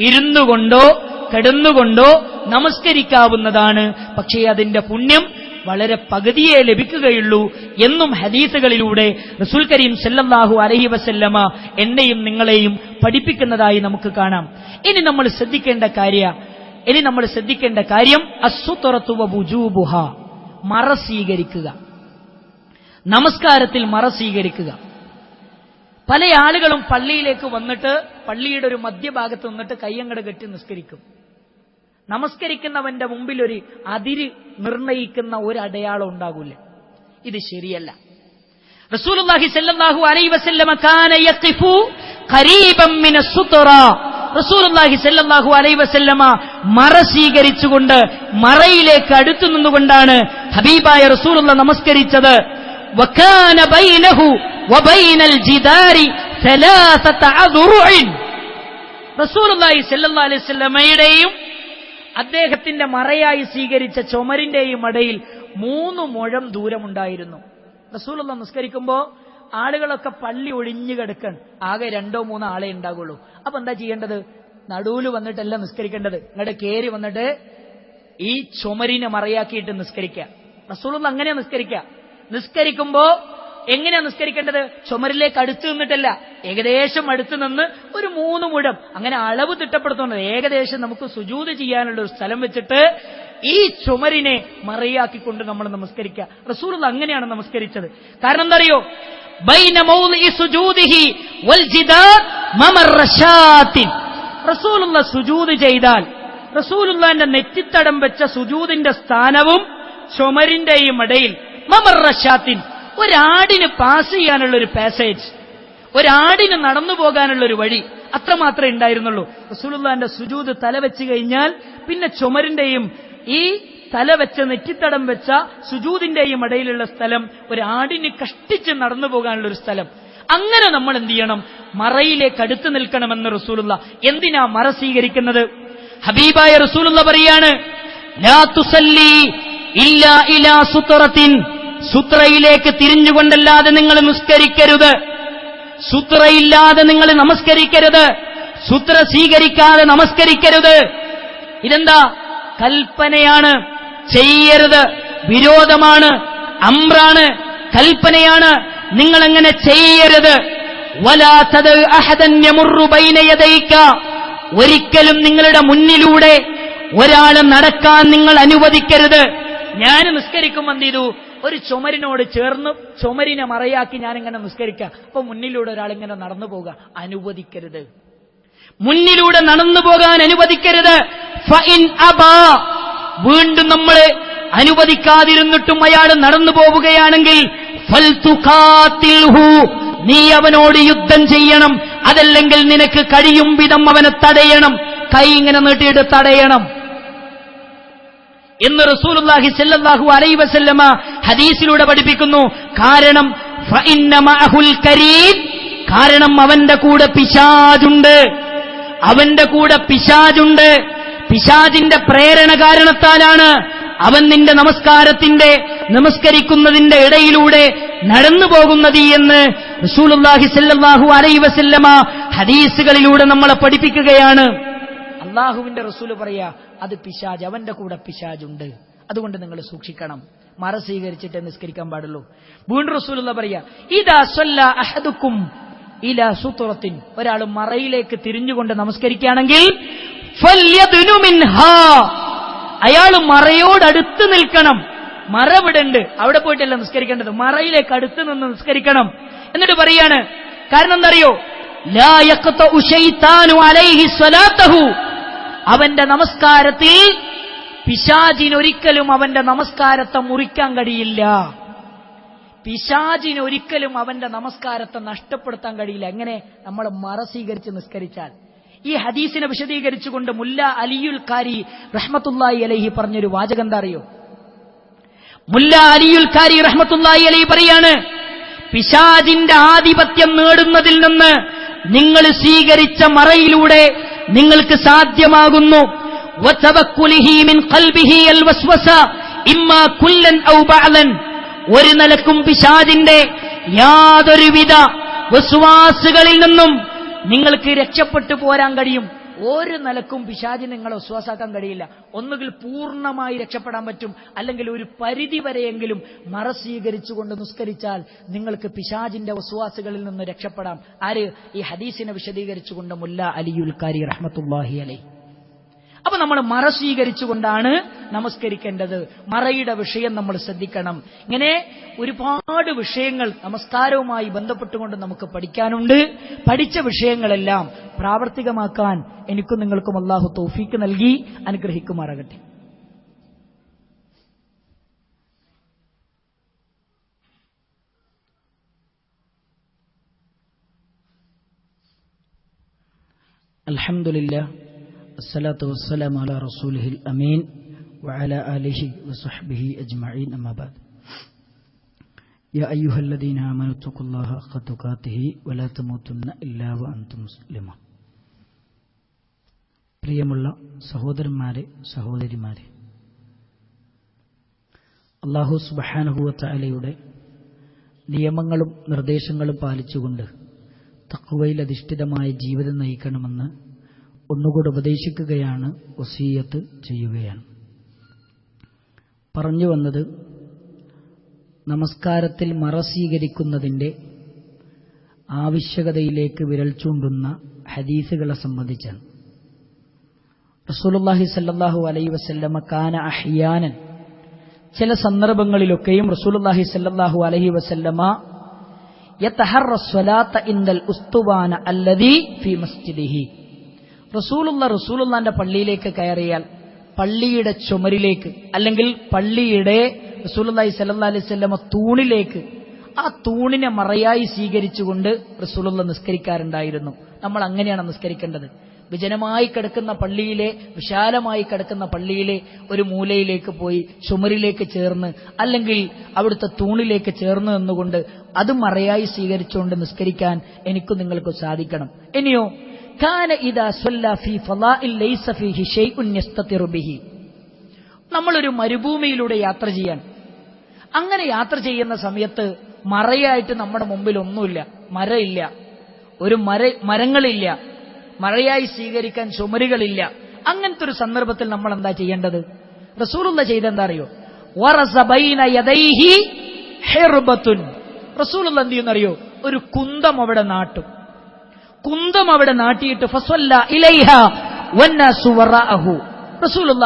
ഇരുന്നുകൊണ്ടോ കിടന്നുകൊണ്ടോ നമസ്കരിക്കാവുന്നതാണ്. പക്ഷേ അതിന്റെ പുണ്യം വളരെ പകുതിയേ ലഭിക്കുകയുള്ളൂ എന്നും ഹദീസുകളിലൂടെ റസൂൽ കരീം സല്ലല്ലാഹു അലൈഹി വസല്ലമ എന്നെയും നിങ്ങളെയും പഠിപ്പിക്കുന്നതായി നമുക്ക് കാണാം. ഇനി നമ്മൾ ശ്രദ്ധിക്കേണ്ട കാര്യം അസ്സുത്രതു വവുജൂബുഹ. മറ സ്വീകരിക്കുക. നമസ്കാരത്തിൽ മറ സ്വീകരിക്കുക. പല ആളുകളും പള്ളിയിലേക്ക് വന്നിട്ട് പള്ളിയുടെ ഒരു മധ്യഭാഗത്ത് നിന്നിട്ട് കയ്യങ്ങട് കെട്ടി നിസ്കരിക്കും. നമസ്കരിക്കുന്നവന്റെ മുമ്പിൽ ഒരു അതിര് നിർണയിക്കുന്ന ഒരു അടയാളം ഉണ്ടാകില്ല. ഇത് ശരിയല്ല. റസൂലുള്ളാഹി സ്വല്ലല്ലാഹു അലൈഹി വസല്ലമ കാന യഖിഫു ഖരീബൻ മിനസ് സുത്ര. റസൂലുള്ളാഹി സ്വല്ലല്ലാഹു അലൈഹി വസല്ലമ മറ സ്വീകരിച്ചുകൊണ്ട് മറയിലേക്ക് അടുത്തു നിന്നുകൊണ്ടാണ് ഹബീബായ റസൂലുള്ളാഹി നമസ്കരിച്ചത്. വകാന ബൈനഹു വബൈനൽ ജിദാരി സലാസത അദ്റുഇൻ. റസൂലുള്ളാഹി സ്വല്ലല്ലാഹു അലൈഹി വസല്ലമയുടെയും അദ്ദേഹത്തിന്റെ മറയായി സ്വീകരിച്ച ചുമരിന്റെയും ഇടയിൽ 3 മുഴം ദൂരമുണ്ടായിരുന്നു. റസൂലുള്ളാഹി നിസ്കരിക്കുമ്പോൾ ആളുകളൊക്കെ പള്ളി ഒഴിഞ്ഞു കിടക്കണം. ആകെ 2-3 ആളെ ഉണ്ടാകുള്ളൂ. അപ്പൊ എന്താ ചെയ്യേണ്ടത്? നടുവില് വന്നിട്ടല്ല നിസ്കരിക്കേണ്ടത്. ഇങ്ങോട്ട് കയറി വന്നിട്ട് ഈ ചുമരിനെ മറയാക്കിയിട്ട് നിസ്കരിക്കുക. റസൂലുള്ളാഹി അങ്ങനെയാ നിസ്കരിക്കുക. നിസ്കരിക്കുമ്പോ എങ്ങനെയാ നിസ്കരിക്കേണ്ടത്? ചുമരിലേക്ക് അടുത്ത് നിന്നിട്ടല്ല, ഏകദേശം അടുത്ത് നിന്ന് ഒരു 3 മുഴം, അങ്ങനെ അളവ് തിട്ടപ്പെടുത്തുന്നത്. ഏകദേശം നമുക്ക് സുജൂദ് ചെയ്യാനുള്ള ഒരു സ്ഥലം വെച്ചിട്ട് ഈ ചുമരിനെ മറയാക്കിക്കൊണ്ട് നമ്മൾ നമസ്കരിക്കുക. റസൂലുള്ളാഹി അങ്ങനെയാണ് നമസ്കരിച്ചത്. കാരണം എന്താ അറിയോ? ബൈന മൗളിഇ സുജൂദിഹി വൽ ജിദാർ മമർറശാത്തിൻ. റസൂലുള്ളാഹി സുജൂദ് ചെയ്താൽ റസൂലുള്ളാഹിന്റെ നെറ്റിത്തടം വെച്ച സുജൂദിന്റെ സ്ഥാനവും ചുമരിന്റെയും ഇടയിൽ മമർറശാത്തിൻ, ഒരാടിന് പാസ് ചെയ്യാനുള്ള ഒരു പാസേജ്, ഒരാടിന് നടന്നു പോകാനുള്ള ഒരു വഴി, അത്രമാത്രമേ ഉണ്ടായിരുന്നുള്ളൂ. റസൂലുള്ളാഹിന്റെ സുജൂദ് തലവെച്ച് കഴിഞ്ഞാൽ പിന്നെ ചുമരിന്റെയും ഈ തലവെച്ച നെറ്റിത്തടം വെച്ച സുജൂദിന്റെയും ഇടയിലുള്ള സ്ഥലം ഒരാടിന് കഷ്ടിച്ച് നടന്നു പോകാനുള്ള ഒരു സ്ഥലം. അങ്ങനെ നമ്മൾ എന്ത് ചെയ്യണം? മറയിലേക്ക് അടുത്ത് നിൽക്കണമെന്ന് റസൂലുള്ളാഹി. എന്തിനാ മറ സ്വീകരിക്കുന്നത്? ഹബീബായ റസൂലുള്ളാഹി പറയാണ്, ലാ തുസല്ലി ഇല്ലാ ഇലാ സുത്രത്തിൻ. സുത്രയിലേക്ക് തിരിഞ്ഞുകൊണ്ടല്ലാതെ നിങ്ങൾ നിസ്കരിക്കരുത്. സുത്രയില്ലാതെ നിങ്ങൾ നമസ്കരിക്കരുത്. സുത്ര സ്വീകരിക്കാതെ നമസ്കരിക്കരുത്. ഇതെന്താ? കൽപ്പനയാണ്. ചെയ്യരുത്. വിരോധമാണ്. അംറാണ്. കൽപ്പനയാണ്. നിങ്ങൾ അങ്ങനെ ചെയ്യരുത്. വലാ തദ അഹദൻ യമുറു ബൈന യദൈക. ഒരിക്കലും നിങ്ങളുടെ മുന്നിലൂടെ ഒരാൾ നടക്കാൻ നിങ്ങൾ അനുവദിക്കരുത്. ഞാൻ നിസ്കരിക്കുമ്പോൾ എന്ത് ചെയ്തു? ഒരു ചുമരിനോട് ചേർന്ന് ചുമരിനെ മറയാക്കി ഞാനിങ്ങനെ നിസ്കരിക്കാം. അപ്പൊ മുന്നിലൂടെ ഒരാളിങ്ങനെ നടന്നു പോവുക അനുവദിക്കരുത്. മുന്നിലൂടെ നടന്നു പോകാൻ അനുവദിക്കരുത്. ഫഇൻ അബാ, വീണ്ടും നമ്മൾ അനുവദിക്കാതിരുന്നിട്ടും അയാൾ നടന്നു പോവുകയാണെങ്കിൽ ഫൽതുഖാതിൽഹു, നീ അവനോട് യുദ്ധം ചെയ്യണം. അതല്ലെങ്കിൽ നിനക്ക് കഴിയും വിധം അവനെ തടയണം, കൈ ഇങ്ങനെ നീട്ടിയിട്ട് തടയണം എന്ന് റസൂലുള്ളാഹി സ്വല്ലല്ലാഹു അലൈഹി വസല്ലമ ഹദീസിലൂടെ പഠിപ്പിക്കുന്നു. കാരണം ഫഇന്ന മഅഹുൽ കരീം, കാരണം അവന്റെ കൂടെ പിശാചുണ്ട്, അവന്റെ കൂടെ പിശാചുണ്ട്. പിശാചിന്റെ പ്രേരണ കാരണത്താലാണ് അവൻ നിന്റെ നമസ്കരിക്കുന്നതിന്റെ ഇടയിലൂടെ നടന്നു പോകുന്നത് എന്ന് റസൂലുള്ളാഹി സ്വല്ലല്ലാഹു അലൈഹി വസല്ലമ ഹദീസുകളിലൂടെ നമ്മളെ പഠിപ്പിക്കുകയാണ്. അള്ളാഹുവിന്റെ റസൂല് പറയാ, അത് പിശാച്, അവന്റെ കൂടെ പിശാചുണ്ട്, അതുകൊണ്ട് നിങ്ങൾ സൂക്ഷിക്കണം, മറ സ്വീകരിച്ചിട്ട് നിസ്കരിക്കാൻ പാടുള്ളൂ. വീണ്ടും റസൂലുള്ള പറയാ, ഇദാ സല്ല അഹദുക്കും ഇലാ സുത്രത്തിൻ, ഒരാൾ മറയിലേക്ക് തിരിഞ്ഞുകൊണ്ട് നമസ്കരിക്കുകയാണെങ്കിൽ ഫല്യദ്നു മിൻഹാ, അയാൾ മറയോടടുത്ത് നിൽക്കണം. മറ വിടണ്ട്, അവിടെ പോയിട്ടല്ല നിസ്കരിക്കേണ്ടത്, മറയിലേക്ക് അടുത്ത് നിന്ന് നിസ്കരിക്കണം. എന്നിട്ട് പറയാണ്, കാരണം എന്തറിയോ, ലാ യഖ്തഉ ശൈത്താനു അലൈഹി സ്വലാത്തഹു, അവന്റെ നമസ്കാരത്തിൽ പിശാചിനൊരിക്കലും അവന്റെ നമസ്കാരത്തെ മുറിക്കാൻ കഴിയില്ല. പിശാചിനൊരിക്കലും അവന്റെ നമസ്കാരത്തെ നഷ്ടപ്പെടുത്താൻ കഴിയില്ല. എങ്ങനെ? നമ്മൾ മറ സ്വീകരിച്ച് നിസ്കരിച്ചാൽ. ഈ ഹദീസിനെ വിശദീകരിച്ചുകൊണ്ട് മുല്ല അലിയുൽ ഖാരി റഹ്മത്തുള്ളാഹി അലൈഹി പറഞ്ഞൊരു വാചകം എന്താ അറിയോ? മുല്ല അലിയുൽ ഖാരി റഹ്മത്തുള്ളാഹി അലൈഹി പറയാണ്, പിശാചിന്റെ ആധിപത്യം നേടുന്നതിൽ നിന്ന് നിങ്ങൾ സ്വീകരിച്ച മറയിലൂടെ നിങ്ങൾക്ക് സാധ്യമാകുന്നു. വതവക്കുലിഹി മിൻ ഖൽബിഹി അൽ വസ്വസ ഇമ്മാ കുല്ലൻ ഔ ബഅലൻ, ഒരു നിലക്കും പിശാചിന്റെ യാതൊരുവിധ വസ്വാസുകളിൽ നിന്നും നിങ്ങൾക്ക് രക്ഷപ്പെട്ടു പോരാൻ കഴിയും. ഒരു നിലക്കും പിശാചിന് നിങ്ങളെ വസ്വാസാക്കാൻ കഴിയില്ല. ഒന്നുകിൽ പൂർണ്ണമായി രക്ഷപ്പെടാൻ പറ്റും, അല്ലെങ്കിൽ ഒരു പരിധി വരെയെങ്കിലും മറ സ്വീകരിച്ചുകൊണ്ട് നിസ്കരിച്ചാൽ നിങ്ങൾക്ക് പിശാചിന്റെ വസ്വാസുകളിൽ നിന്ന് രക്ഷപ്പെടാം. ആര്? ഈ ഹദീസിനെ വിശദീകരിച്ചുകൊണ്ട് മുല്ല അലിയുൽ ഖാരി റഹ്മത്തുള്ളാഹി അലൈഹി. അപ്പൊ നമ്മൾ മറ സ്വീകരിച്ചുകൊണ്ടാണ് നമസ്കരിക്കേണ്ടത്. മറയുടെ വിഷയം നമ്മൾ ശ്രദ്ധിക്കണം. ഇങ്ങനെ ഒരുപാട് വിഷയങ്ങൾ നമസ്കാരവുമായി ബന്ധപ്പെട്ടുകൊണ്ട് നമുക്ക് പഠിക്കാനുണ്ട്. പഠിച്ച വിഷയങ്ങളെല്ലാം പ്രാവർത്തികമാക്കാൻ എനിക്കും നിങ്ങൾക്കും അല്ലാഹു തൗഫീക്ക് നൽകി അനുഗ്രഹിക്കുമാറാകട്ടെ. അൽഹംദുലില്ലാഹ് الصلاة والسلام على رسوله الأمين وعلى آله وصحبه أجمعين أما بعد يا أيها الذين آمنوا اتقوا الله حق تقاته ولا تموتن إلا وأنتم مسلمون. പ്രിയമുള്ള സഹോദരന്മാരെ, സഹോദരിമാരെ, അല്ലാഹു സുബ്ഹാനഹു വ തആലയുടെ നിയമങ്ങളും നിർദ്ദേശങ്ങളും പാലിച്ചുകൊണ്ട് തഖ്വയിൽ അധിഷ്ഠിതമായ ജീവിതം നയിക്കണമെന്ന് ഒന്നുകൂടെ ഉപദേശിക്കുകയാണ്, വസിയ്യത്ത് ചെയ്യുകയാണ്. പറഞ്ഞു വന്നത് നമസ്കാരത്തിൽ മറ സ്വീകരിക്കുന്നതിൻ്റെ ആവശ്യകതയിലേക്ക് വിരൽ ചൂണ്ടുന്ന ഹദീസുകളെ സംബന്ധിച്ചാണ്. റസൂലുള്ളാഹി സ്വല്ലല്ലാഹു അലൈഹി വസല്ലമ കാന അഹ്യാനൻ, ചില സന്ദർഭങ്ങളിലൊക്കെയും റസൂലുള്ളാഹി സ്വല്ലല്ലാഹു അലൈഹി വസല്ലമ യതഹറ സ്വലാത്ത ഇൻദൽ ഉസ്തുവാന അല്ലദീ ഫീ മസ്ജിദിഹി, റസൂലുള്ളാന്റെ പള്ളിയിലേക്ക് കയറിയാൽ പള്ളിയുടെ ചുമരിലേക്ക്, അല്ലെങ്കിൽ പള്ളിയുടെ റസൂലുള്ളാഹി സ്വല്ലല്ലാഹു അലൈഹി വസല്ലമ തൂണിലേക്ക്, ആ തൂണിനെ മറയായി സ്വീകരിച്ചുകൊണ്ട് റസൂലുള്ള നിസ്കരിക്കാറുണ്ടായിരുന്നു. നമ്മൾ അങ്ങനെയാണ് നിസ്കരിക്കേണ്ടത്. വിജനമായി കിടക്കുന്ന പള്ളിയിലെ, വിശാലമായി കിടക്കുന്ന പള്ളിയിലെ ഒരു മൂലയിലേക്ക് പോയി ചുമരിലേക്ക് ചേർന്ന്, അല്ലെങ്കിൽ അവിടുത്തെ തൂണിലേക്ക് ചേർന്ന് നിന്നുകൊണ്ട് അത് മറയായി സ്വീകരിച്ചുകൊണ്ട് നിസ്കരിക്കാൻ എനിക്കും നിങ്ങൾക്ക് സാധിക്കണം. ഇനിയോ കാന ഇദാ സ്വല്ല ഫീ ഫളാഇൽ ലൈസ ഫീഹി ശൈഉൻ യസ്തതിറു ബിഹി, നമ്മളൊരു മരുഭൂമിയിലൂടെ യാത്ര ചെയ്യാൻ, അങ്ങനെ യാത്ര ചെയ്യുന്ന സമയത്ത് മറയായിട്ട് നമ്മുടെ മുമ്പിൽ ഒന്നുമില്ല, മരയില്ല, ഒരു മരങ്ങളില്ല, മറയായി സ്വീകരിക്കാൻ ചുമരുകളില്ല. അങ്ങനത്തെ ഒരു സന്ദർഭത്തിൽ നമ്മൾ എന്താ ചെയ്യേണ്ടത്? റസൂലുള്ള ചെയ്തെന്താ അറിയോ? വറസ ബൈന യദൈഹി ഹിർബത്തുൻ, റസൂലുള്ള എന്ത് ചെയ്യുന്നറിയോ? ഒരു കുന്തം അവിടെ നാട്ടും. കുന്തം അവിടെ നാട്ടിയിട്ട് ഫസ്വല്ല ഇലൈഹ വന്നാസു വറഅഹു, റസൂലുള്ള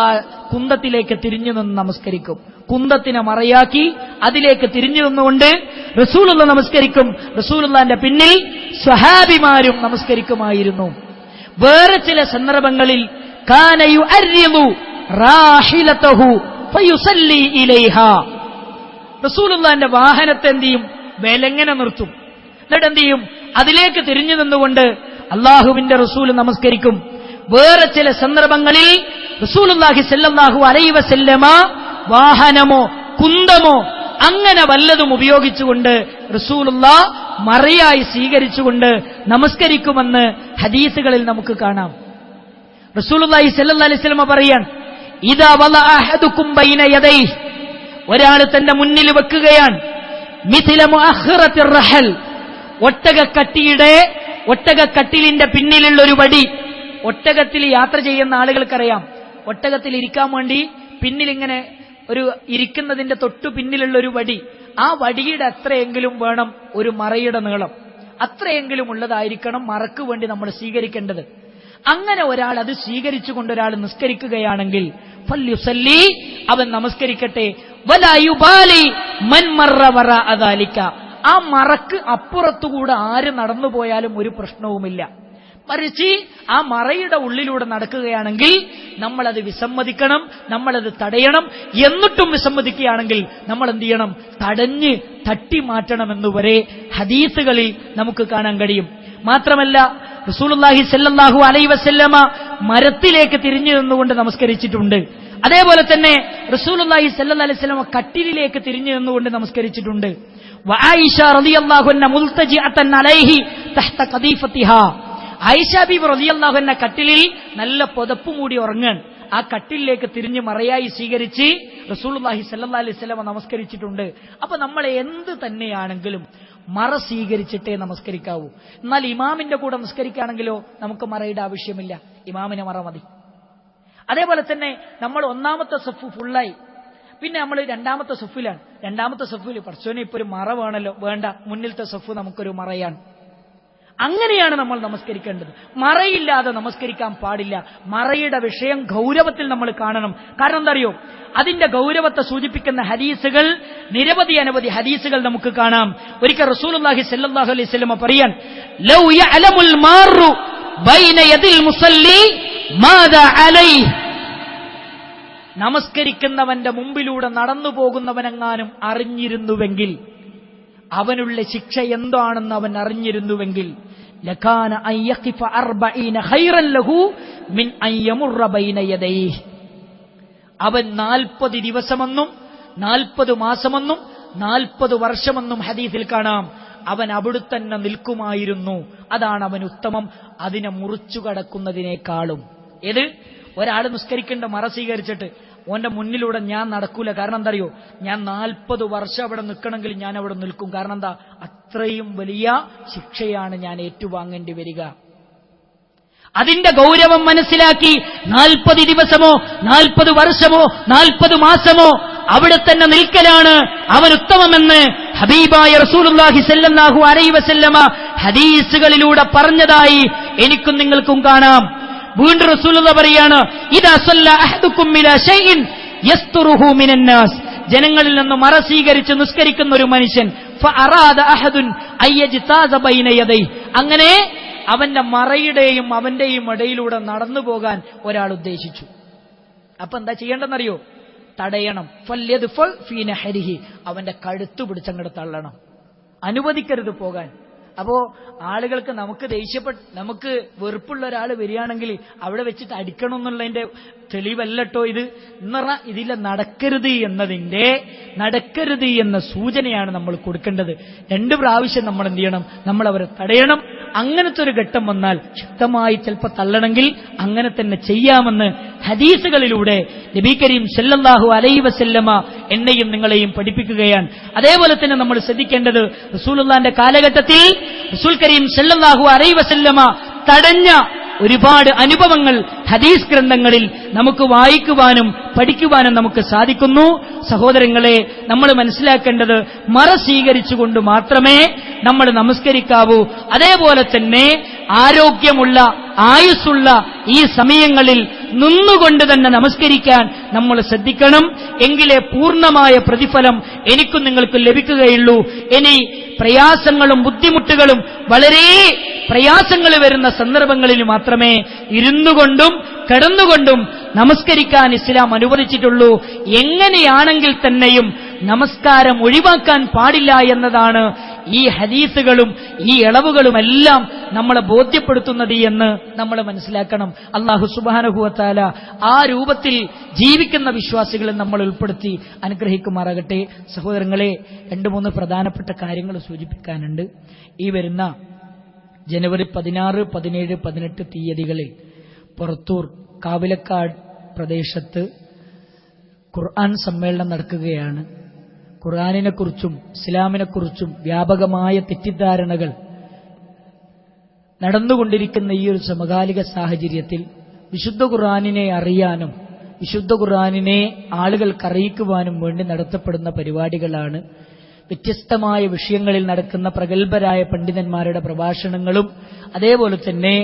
കുന്തത്തിലേക്ക് തിരിഞ്ഞു നിന്ന് നമസ്കരിക്കും. കുന്തത്തിനെ മറയാക്കി അതിലേക്ക് തിരിഞ്ഞു നിന്നുകൊണ്ട് റസൂലുള്ള നമസ്കരിക്കും. റസൂലുള്ളാന്റെ പിന്നിൽ സ്വഹാബിമാരും നമസ്കരിക്കുമായിരുന്നു. വേറെ ചില സന്ദർഭങ്ങളിൽ കാന യുഅർരിദു റാഹിലതഹു ഫയുസല്ലി ഇലൈഹാ. റസൂലുള്ളാഹിന്റെ വാഹനത്തെ എന്ത് ചെയ്യും? വിലങ്ങനെ നിർത്തും. എന്നിട്ട് എന്ത് ചെയ്യും? അതിലേക്ക് തിരിഞ്ഞു നിന്നുകൊണ്ട് അള്ളാഹുവിന്റെ റസൂൽ നമസ്കരിക്കും. വേറെ ചില സന്ദർഭങ്ങളിൽ റസൂലുള്ളാഹി സ്വല്ലല്ലാഹു അലൈഹി വസല്ലമ വാഹനമോ കുന്തമോ അങ്ങനെ വല്ലതും ഉപയോഗിച്ചുകൊണ്ട് റസൂലുള്ളാഹ് മറയായി സ്വീകരിച്ചുകൊണ്ട് നമസ്കരിക്കുമെന്ന് ഹദീസുകളിൽ നമുക്ക് കാണാം. റസൂലുള്ളാഹി സ്വല്ലല്ലാഹു അലൈഹി വസല്ലമ പറയാൻ, ഇദാ വലഅ അഹദുകും ബൈന യദൈഹി, ഒരാൾ തന്റെ മുന്നിൽ വെക്കുകയാണ്, മിഥില മുഅഖിറത്തിർ റഹൽ, ഒട്ടകക്കട്ടിലിന്റെ പിന്നിലുള്ള ഒരു വടി. ഒട്ടകത്തിൽ യാത്ര ചെയ്യുന്ന ആളുകൾക്കറിയാം, ഒട്ടകത്തിൽ ഇരിക്കാൻ വേണ്ടി പിന്നിലിങ്ങനെ ഒരു ഇരിക്കുന്നതിന്റെ തൊട്ടു പിന്നിലുള്ള ഒരു വടി. ആ വടിയുടെ അത്രയെങ്കിലും വേണം ഒരു മറയുടെ നീളം, അത്രയെങ്കിലും ഉള്ളതായിരിക്കണം മറക്ക് വേണ്ടി നമ്മൾ സ്വീകരിക്കേണ്ടത്. അങ്ങനെ ഒരാൾ അത് സ്വീകരിച്ചുകൊണ്ട് ഒരാൾ നിസ്കരിക്കുകയാണെങ്കിൽ ഫല്യുസല്ലി, അവൻ നമസ്കരിക്കട്ടെ. വലാ യുബാലി മൻ മറ വറാഅ ദാലിക, ആ മറക്ക് അപ്പുറത്തുകൂടെ ആര് നടന്നു പോയാലും ഒരു പ്രശ്നവുമില്ല. മറിച്ച് ആ മറയുടെ ഉള്ളിലൂടെ നടക്കുകയാണെങ്കിൽ നമ്മളത് വിസമ്മതിക്കണം, നമ്മളത് തടയണം. എന്നിട്ടും വിസമ്മതിക്കുകയാണെങ്കിൽ നമ്മൾ എന്ത് ചെയ്യണം? തടഞ്ഞ് തട്ടി മാറ്റണമെന്നുവരെ ഹദീസുകളിൽ നമുക്ക് കാണാൻ കഴിയും. മാത്രമല്ല റസൂലുള്ളാഹി സ്വല്ലല്ലാഹു അലൈഹി വസല്ലമ മരത്തിലേക്ക് തിരിഞ്ഞു നിന്നുകൊണ്ട് നമസ്കരിച്ചിട്ടുണ്ട്. അതേപോലെ തന്നെ റസൂലുള്ളാഹി സ്വല്ലല്ലാഹു അലൈഹി വസല്ലമ കട്ടിലിലേക്ക് തിരിഞ്ഞു നിന്നുകൊണ്ട് നമസ്കരിച്ചിട്ടുണ്ട്. വആയിഷ റളിയല്ലാഹു അൻഹ മുൽതജിഅതൻ അലൈഹി തഹ്ത ഖദീഫതിഹാ, ആയിഷ ബീബി റളിയല്ലാഹു അൻഹ കട്ടിലിൽ നല്ല പുതപ്പ് മൂടി ഉറങ്ങാൻ. ആ കട്ടിലിലേക്ക് തിരിഞ്ഞ് മറയായി സ്വീകരിച്ച് റസൂലുള്ളാഹി സ്വല്ലല്ലാഹു അലൈഹി വസല്ലമ നമസ്കരിച്ചിട്ടുണ്ട്. അപ്പൊ നമ്മൾ എന്ത് തന്നെയാണെങ്കിലും മറ സ്വീകരിച്ചിട്ടേ നമസ്കരിക്കാവൂ. എന്നാൽ ഇമാമിന്റെ കൂടെ നമസ്കരിക്കുകയാണെങ്കിലോ നമുക്ക് മറയുടെ ആവശ്യമില്ല, ഇമാമിന് മറ മതി. അതേപോലെ തന്നെ നമ്മൾ ഒന്നാമത്തെ സഫ് ഫുള്ളായി, പിന്നെ നമ്മൾ രണ്ടാമത്തെ സഫിലാണ്. രണ്ടാമത്തെ സഫിൽ പടച്ചോനെ ഇപ്പൊ ഒരു മറ വേണല്ലോ, വേണ്ട, മുന്നിലത്തെ സഫ് നമുക്കൊരു മറയാണ്. അങ്ങനെയാണ് നമ്മൾ നമസ്കരിക്കേണ്ടത്. മറയില്ലാതെ നമസ്കരിക്കാൻ പാടില്ല. മറയുടെ വിഷയം ഗൗരവത്തിൽ നമ്മൾ കാണണം. കാരണം എന്താ അറിയോ? അതിന്റെ ഗൗരവത്തെ സൂചിപ്പിക്കുന്ന ഹദീസുകൾ അനവധി ഹദീസുകൾ നമുക്ക് കാണാം. ഒരിക്കൽ റസൂലുള്ളാഹി സ്വല്ലല്ലാഹു അലൈഹി വസല്ലം പറയാൻ, ലൗ യഅലമുൽ മാറു ബൈന യദിൽ മുസല്ലി മാദാ അലൈഹി, നമസ്കരിക്കുന്നവന്റെ മുമ്പിലൂടെ നടന്നു പോകുന്നവനെങ്ങാനും അറിഞ്ഞിരുന്നുവെങ്കിൽ, അവനുള്ള ശിക്ഷ എന്താണെന്ന് അവൻ അറിഞ്ഞിരുന്നുവെങ്കിൽ, ലകാന അൻ യഖിഫ 40 ഖൈറൻ ലഹു മിൻ അൻ യമുറ ബൈന യദൈഹി, അവൻ 40 ദിവസമെന്നും 40 മാസമെന്നും 40 വർഷമെന്നും ഹദീസിൽ കാണാം, അവൻ അവിടെ തന്നെ നിൽക്കുമായിരുന്നു. അതാണ് അവൻ ഉത്തമം, അതിനെ മുറിച്ചു കടക്കുന്നതിനേക്കാളും. ഏത്? ഒരാൾ നിസ്കരിക്കേണ്ട മറ സ്വീകരിച്ചിട്ട് ഓന്റെ മുന്നിലൂടെ ഞാൻ നടക്കൂല. കാരണം എന്താ അറിയോ? ഞാൻ 40 വർഷം അവിടെ നിൽക്കണമെങ്കിൽ ഞാൻ അവിടെ നിൽക്കും. കാരണം എന്താ? അത്രയും വലിയ ശിക്ഷയാണ് ഞാൻ ഏറ്റുവാങ്ങേണ്ടി വരിക. അതിന്റെ ഗൗരവം മനസ്സിലാക്കി 40 ദിവസമോ 40 വർഷമോ 40 മാസമോ അവിടെ തന്നെ നിൽക്കലാണ് അവൻ ഉത്തമമെന്ന് ഹബീബായ റസൂലുള്ളാഹി സ്വല്ലല്ലാഹു അലൈഹി വസല്ലമ ഹദീസുകളിലൂടെ പറഞ്ഞതായി എനിക്കും നിങ്ങൾക്കും കാണാം. വീണ്ടും റസൂലുള്ളാഹി പറയാണ്, ഇദാ സല്ല അഹദുക്കും ഇലാ ശൈഇൻ യസ്തുറുഹു മിനന്നാസ്, ജനങ്ങളിൽ നിന്ന് മറ സ്വീകരിച്ച് നിസ്കരിക്കുന്ന ഒരു മനുഷ്യൻ, ഫഅറാദ അഹദുൻ അയ്യജ്താസ ബൈന യദൈഹി, അങ്ങനെ അവന്റെ മറയുടെയും അവന്റെയും ഇടയിലൂടെ നടന്നു പോകാൻ ഒരാൾ ഉദ്ദേശിച്ചു. അപ്പൊ എന്താ ചെയ്യേണ്ടെന്നറിയോ? തടയണം. ഫല്യദ്ഫൽ ഫീ നഹരിഹി, അവന്റെ കഴുത്തു പിടിച്ചങ്ങോട്ട് തള്ളണം, അനുവദിക്കരുത് പോകാൻ. അപ്പോ ആളുകൾക്ക് നമുക്ക് വെറുപ്പുള്ള ഒരാൾ വരികയാണെങ്കിൽ അവിടെ വെച്ചിട്ട് അടിക്കണം എന്നുള്ളതിന്റെ തെളിവല്ലട്ടോ ഇത്. എന്ന് പറഞ്ഞാൽ ഇതിലെ നടക്കരുത് എന്ന സൂചനയാണ് നമ്മൾ കൊടുക്കേണ്ടത്. 2 പ്രാവശ്യം നമ്മൾ എന്ത് ചെയ്യണം? നമ്മൾ അവരെ തടയണം. അങ്ങനത്തെ ഒരു ഘട്ടം വന്നാൽ ശക്തമായി ചിലപ്പോൾ തള്ളണമെങ്കിൽ അങ്ങനെ തന്നെ ചെയ്യാമെന്ന് ഹദീസുകളിലൂടെ നബി കരീം സല്ലല്ലാഹു അലൈഹി വസല്ലമ എന്നെയും നിങ്ങളെയും പഠിപ്പിക്കുകയാണ്. അതേപോലെ തന്നെ നമ്മൾ ശ്രദ്ധിക്കേണ്ടത്, റസൂലുള്ളാഹിന്റെ കാലഘട്ടത്തിൽ റസൂൽ കരീം സല്ലല്ലാഹു അലൈഹി വസല്ലമ തടഞ്ഞ ഒരുപാട് അനുഭവങ്ങൾ ഹദീസ് ഗ്രന്ഥങ്ങളിൽ നമുക്ക് വായിക്കുവാനും പഠിക്കുവാനും നമുക്ക് സാധിക്കുന്നു. സഹോദരങ്ങളെ, നമ്മൾ മനസ്സിലാക്കേണ്ടത് മറ സ്വീകരിച്ചുകൊണ്ട് മാത്രമേ നമ്മൾ നമസ്കരിക്കാവൂ. അതേപോലെ തന്നെ ആരോഗ്യമുള്ള ആയുസ്സുള്ള ഈ സമയങ്ങളിൽ നിന്നുകൊണ്ട് തന്നെ നമസ്കരിക്കാൻ നമ്മൾ ശ്രദ്ധിക്കണം. എങ്കിലേ പൂർണ്ണമായ പ്രതിഫലം എനിക്കും നിങ്ങൾക്കും ലഭിക്കുകയുള്ളൂ. ഇനി പ്രയാസങ്ങളും ബുദ്ധിമുട്ടുകളും വളരെ പ്രയാസങ്ങൾ വരുന്ന സന്ദർഭങ്ങളിൽ മാത്രമേ ഇരുന്നുകൊണ്ടും കിടന്നുകൊണ്ടും നമസ്കരിക്കാൻ ഇസ്ലാം അനുവദിച്ചിട്ടുള്ളൂ. എങ്ങനെയാണെങ്കിൽ തന്നെയും നമസ്കാരം ഒഴിവാക്കാൻ പാടില്ല എന്നതാണ് ഈ ഹദീസുകളും ഈ ഇളവുകളുമെല്ലാം നമ്മളെ ബോധ്യപ്പെടുത്തുന്നത് എന്ന് നമ്മൾ മനസ്സിലാക്കണം. അല്ലാഹു സുബ്ഹാനഹു വ തആല ആ രൂപത്തിൽ ജീവിക്കുന്ന വിശ്വാസികളെ നമ്മൾ ഉൾപ്പെടുത്തി അനുഗ്രഹിക്കുമാറാകട്ടെ. സഹോദരങ്ങളെ, 2-3 പ്രധാനപ്പെട്ട കാര്യങ്ങൾ സൂചിപ്പിക്കാനുണ്ട്. ഈ വരുന്ന ജനുവരി 16, 17, 18 തീയതികളിൽ പുറത്തൂർ കാവിലക്കാട് പ്രദേശത്ത് ഖുർആൻ സമ്മേളനം നടക്കുകയാണ്. ഖുർആനിനെക്കുറിച്ചും ഇസ്ലാമിനെക്കുറിച്ചും വ്യാപകമായ തെറ്റിദ്ധാരണകൾ നടന്നുകൊണ്ടിരിക്കുന്ന ഈ ഒരു സമകാലിക സാഹചര്യത്തിൽ വിശുദ്ധ ഖുർആനിനെ അറിയാനും വിശുദ്ധ ഖുർആനിനെ ആളുകൾക്ക് അറിയിക്കുവാനും വേണ്ടി നടത്തപ്പെടുന്ന പരിപാടികളാണ്. വ്യത്യസ്തമായ വിഷയങ്ങളിൽ നടക്കുന്ന പ്രഗത്ഭരായ പണ്ഡിതന്മാരുടെ പ്രഭാഷണങ്ങളും അതേപോലെ തന്നെ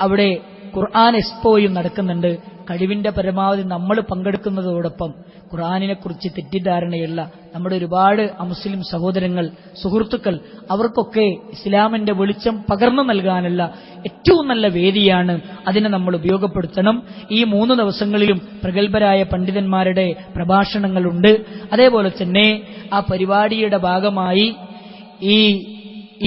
അവിടെ ഖുർആൻ എക്സ്പോയും നടക്കുന്നുണ്ട്. കഴിവിന്റെ പരമാവധി നമ്മൾ പങ്കെടുക്കുന്നതോടൊപ്പം ഖുർആനിനെക്കുറിച്ച് തെറ്റിദ്ധാരണയുള്ള നമ്മുടെ ഒരുപാട് അമുസ്ലിം സഹോദരങ്ങൾ, സുഹൃത്തുക്കൾ, അവർക്കൊക്കെ ഇസ്ലാമിന്റെ വെളിച്ചം പകർന്നു നൽകാനുള്ള ഏറ്റവും നല്ല വേദിയാണ്. അതിനെ നമ്മൾ ഉപയോഗപ്പെടുത്തണം. ഈ 3 ദിവസങ്ങളിലും പ്രഗത്ഭരായ പണ്ഡിതന്മാരുടെ പ്രഭാഷണങ്ങളുണ്ട്. അതേപോലെ തന്നെ ആ പരിപാടിയുടെ ഭാഗമായി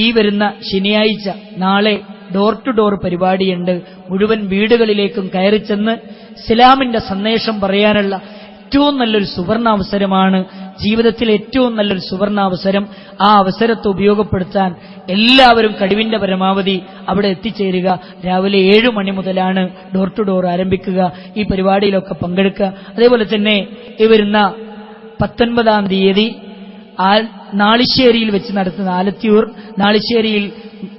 ഈ വരുന്ന ശനിയാഴ്ച നാളെ ഡോർ ടു ഡോർ പരിപാടിയുണ്ട്. മുഴുവൻ വീടുകളിലേക്കും കയറിച്ചെന്ന് ഇസ്ലാമിന്റെ സന്ദേശം പറയാനുള്ള ഏറ്റവും നല്ലൊരു സുവർണാവസരമാണ്. ജീവിതത്തിലെ ഏറ്റവും നല്ലൊരു സുവർണാവസരം. ആ അവസരത്തെ ഉപയോഗപ്പെടുത്താൻ എല്ലാവരും കഴിവിന്റെ പരമാവധി അവിടെ എത്തിച്ചേരുക. രാവിലെ 7 മണി മുതലാണ് ഡോർ ടു ഡോർ ആരംഭിക്കുക. ഈ പരിപാടിയിലൊക്കെ പങ്കെടുക്കുക. അതേപോലെ തന്നെ ഈ വരുന്ന 19-ാം തീയതി നാളിശ്ശേരിയിൽ വെച്ച് നടത്തുന്ന ആലത്തിയൂർ നാളിശ്ശേരിയിൽ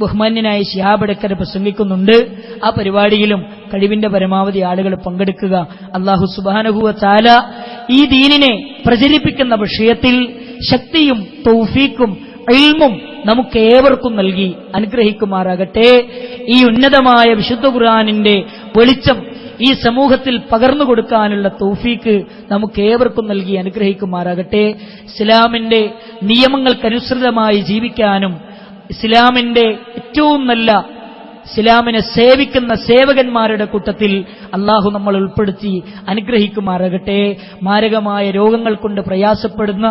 ബഹുമാന്യനായ ശിഹാബ് അടക്കര പ്രസംഗിക്കുന്നുണ്ട്. ആ പരിപാടിയിലും കഴിവിന്റെ പരമാവധി ആളുകൾ പങ്കെടുക്കുക. അല്ലാഹു സുബ്ഹാനഹു വ തആല ഈ ദീനിനെ പ്രചരിപ്പിക്കുന്ന വിഷയത്തിൽ ശക്തിയും തൗഫീഖും ഇൽമും നമുക്ക് ഏവർക്കും നൽകി അനുഗ്രഹിക്കുമാറാകട്ടെ. ഈ ഉന്നതമായ വിശുദ്ധ ഖുർആനിന്റെ വെളിച്ചം ഈ സമൂഹത്തിൽ പകർന്നു കൊടുക്കാനുള്ള തൗഫീക്ക് നമുക്ക് ഏവർക്കും നൽകി അനുഗ്രഹിക്കുമാറാകട്ടെ. ഇസ്ലാമിന്റെ നിയമങ്ങൾക്കനുസൃതമായി ജീവിക്കാനും ഇസ്ലാമിന്റെ ഏറ്റവും നല്ല ഇസ്ലാമിനെ സേവിക്കുന്ന സേവകന്മാരുടെ കൂട്ടത്തിൽ അള്ളാഹു നമ്മൾ ഉൾപ്പെടുത്തി അനുഗ്രഹിക്കുമാറാകട്ടെ. മാരകമായ രോഗങ്ങൾ കൊണ്ട് പ്രയാസപ്പെടുന്ന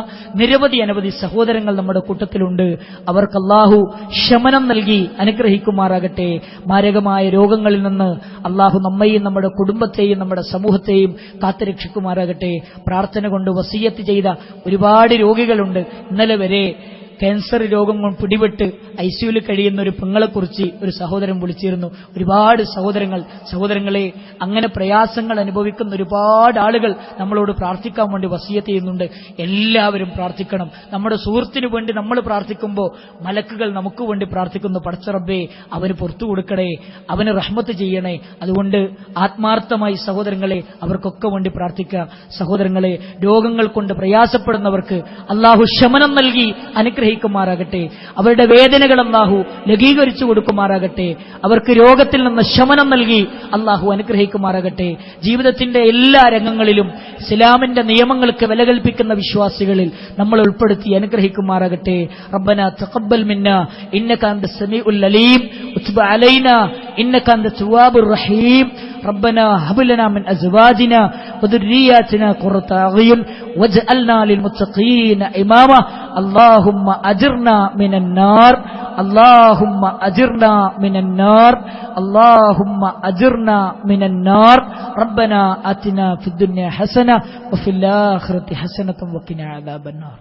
അനവധി സഹോദരങ്ങൾ നമ്മുടെ കൂട്ടത്തിലുണ്ട്. അവർക്ക് അള്ളാഹു ശമനം നൽകി അനുഗ്രഹിക്കുമാറാകട്ടെ. മാരകമായ രോഗങ്ങളിൽ നിന്ന് അള്ളാഹു നമ്മയും നമ്മുടെ കുടുംബത്തെയും നമ്മുടെ സമൂഹത്തെയും കാത്തുരക്ഷിക്കുമാറാകട്ടെ. പ്രാർത്ഥന കൊണ്ട് വസിയത്ത് ചെയ്ത ഒരുപാട് രോഗികളുണ്ട്. ഇന്നലെ വരെ ക്യാൻസർ രോഗം കൊണ്ട് പിടിപെട്ട് ഐസിയുവിൽ കഴിയുന്ന ഒരു പെങ്ങളെക്കുറിച്ച് ഒരു സഹോദരൻ വിളിച്ചിരുന്നു. ഒരുപാട് സഹോദരങ്ങളെ അങ്ങനെ പ്രയാസങ്ങൾ അനുഭവിക്കുന്ന ഒരുപാട് ആളുകൾ നമ്മളോട് പ്രാർത്ഥിക്കാൻ വേണ്ടി വസിയത്ത് ചെയ്യുന്നുണ്ട്. എല്ലാവരും പ്രാർത്ഥിക്കണം. നമ്മുടെ സുഹൃത്തിനു വേണ്ടി നമ്മൾ പ്രാർത്ഥിക്കുമ്പോൾ മലക്കുകൾ നമുക്ക് വേണ്ടി പ്രാർത്ഥിക്കുന്നു. പടച്ച റബ്ബേ, അവന് പുറത്തു കൊടുക്കണേ, അവന് റഹ്മത്ത് ചെയ്യണേ. അതുകൊണ്ട് ആത്മാർത്ഥമായി സഹോദരങ്ങളെ അവർക്കൊക്കെ വേണ്ടി പ്രാർത്ഥിക്കുക. സഹോദരങ്ങളെ, രോഗങ്ങൾ കൊണ്ട് പ്രയാസപ്പെടുന്നവർക്ക് അള്ളാഹു ശമനം നൽകി അനുഗ്രഹിക്കുമാറാകട്ടെ. അവരുടെ വേദനകൾ അല്ലാഹു ലഘൂകരിച്ചു കൊടുക്കുമാറാകട്ടെ. അവർക്ക് രോഗത്തിൽ നിന്ന് ശമനം നൽകി അല്ലാഹു അനുഗ്രഹിക്കുമാറാകട്ടെ. ജീവിതത്തിന്റെ എല്ലാ രംഗങ്ങളിലും ഇസ്ലാമിന്റെ നിയമങ്ങൾക്ക് വില കൽപ്പിക്കുന്ന വിശ്വാസികളിൽ നമ്മൾ ഉൾപ്പെടുത്തി അനുഗ്രഹിക്കുമാറാകട്ടെ. റബ്ബനാ തഖബ്ബൽ മിന്നാ ഇന്നക അൻതസ് സമീഉൽ അലീം വതുബ് അലൈനാ ഇന്നക അൻതത് തവ്വാബുർ റഹീം. ربنا هب لنا من أزواجنا وذرياتنا قرة أعين واجعلنا للمتقين إماما. اللهم أجرنا من النار، اللهم أجرنا من النار، اللهم أجرنا من النار. ربنا آتنا في الدنيا حسنة وفي الآخرة حسنة وقنا عذاب النار.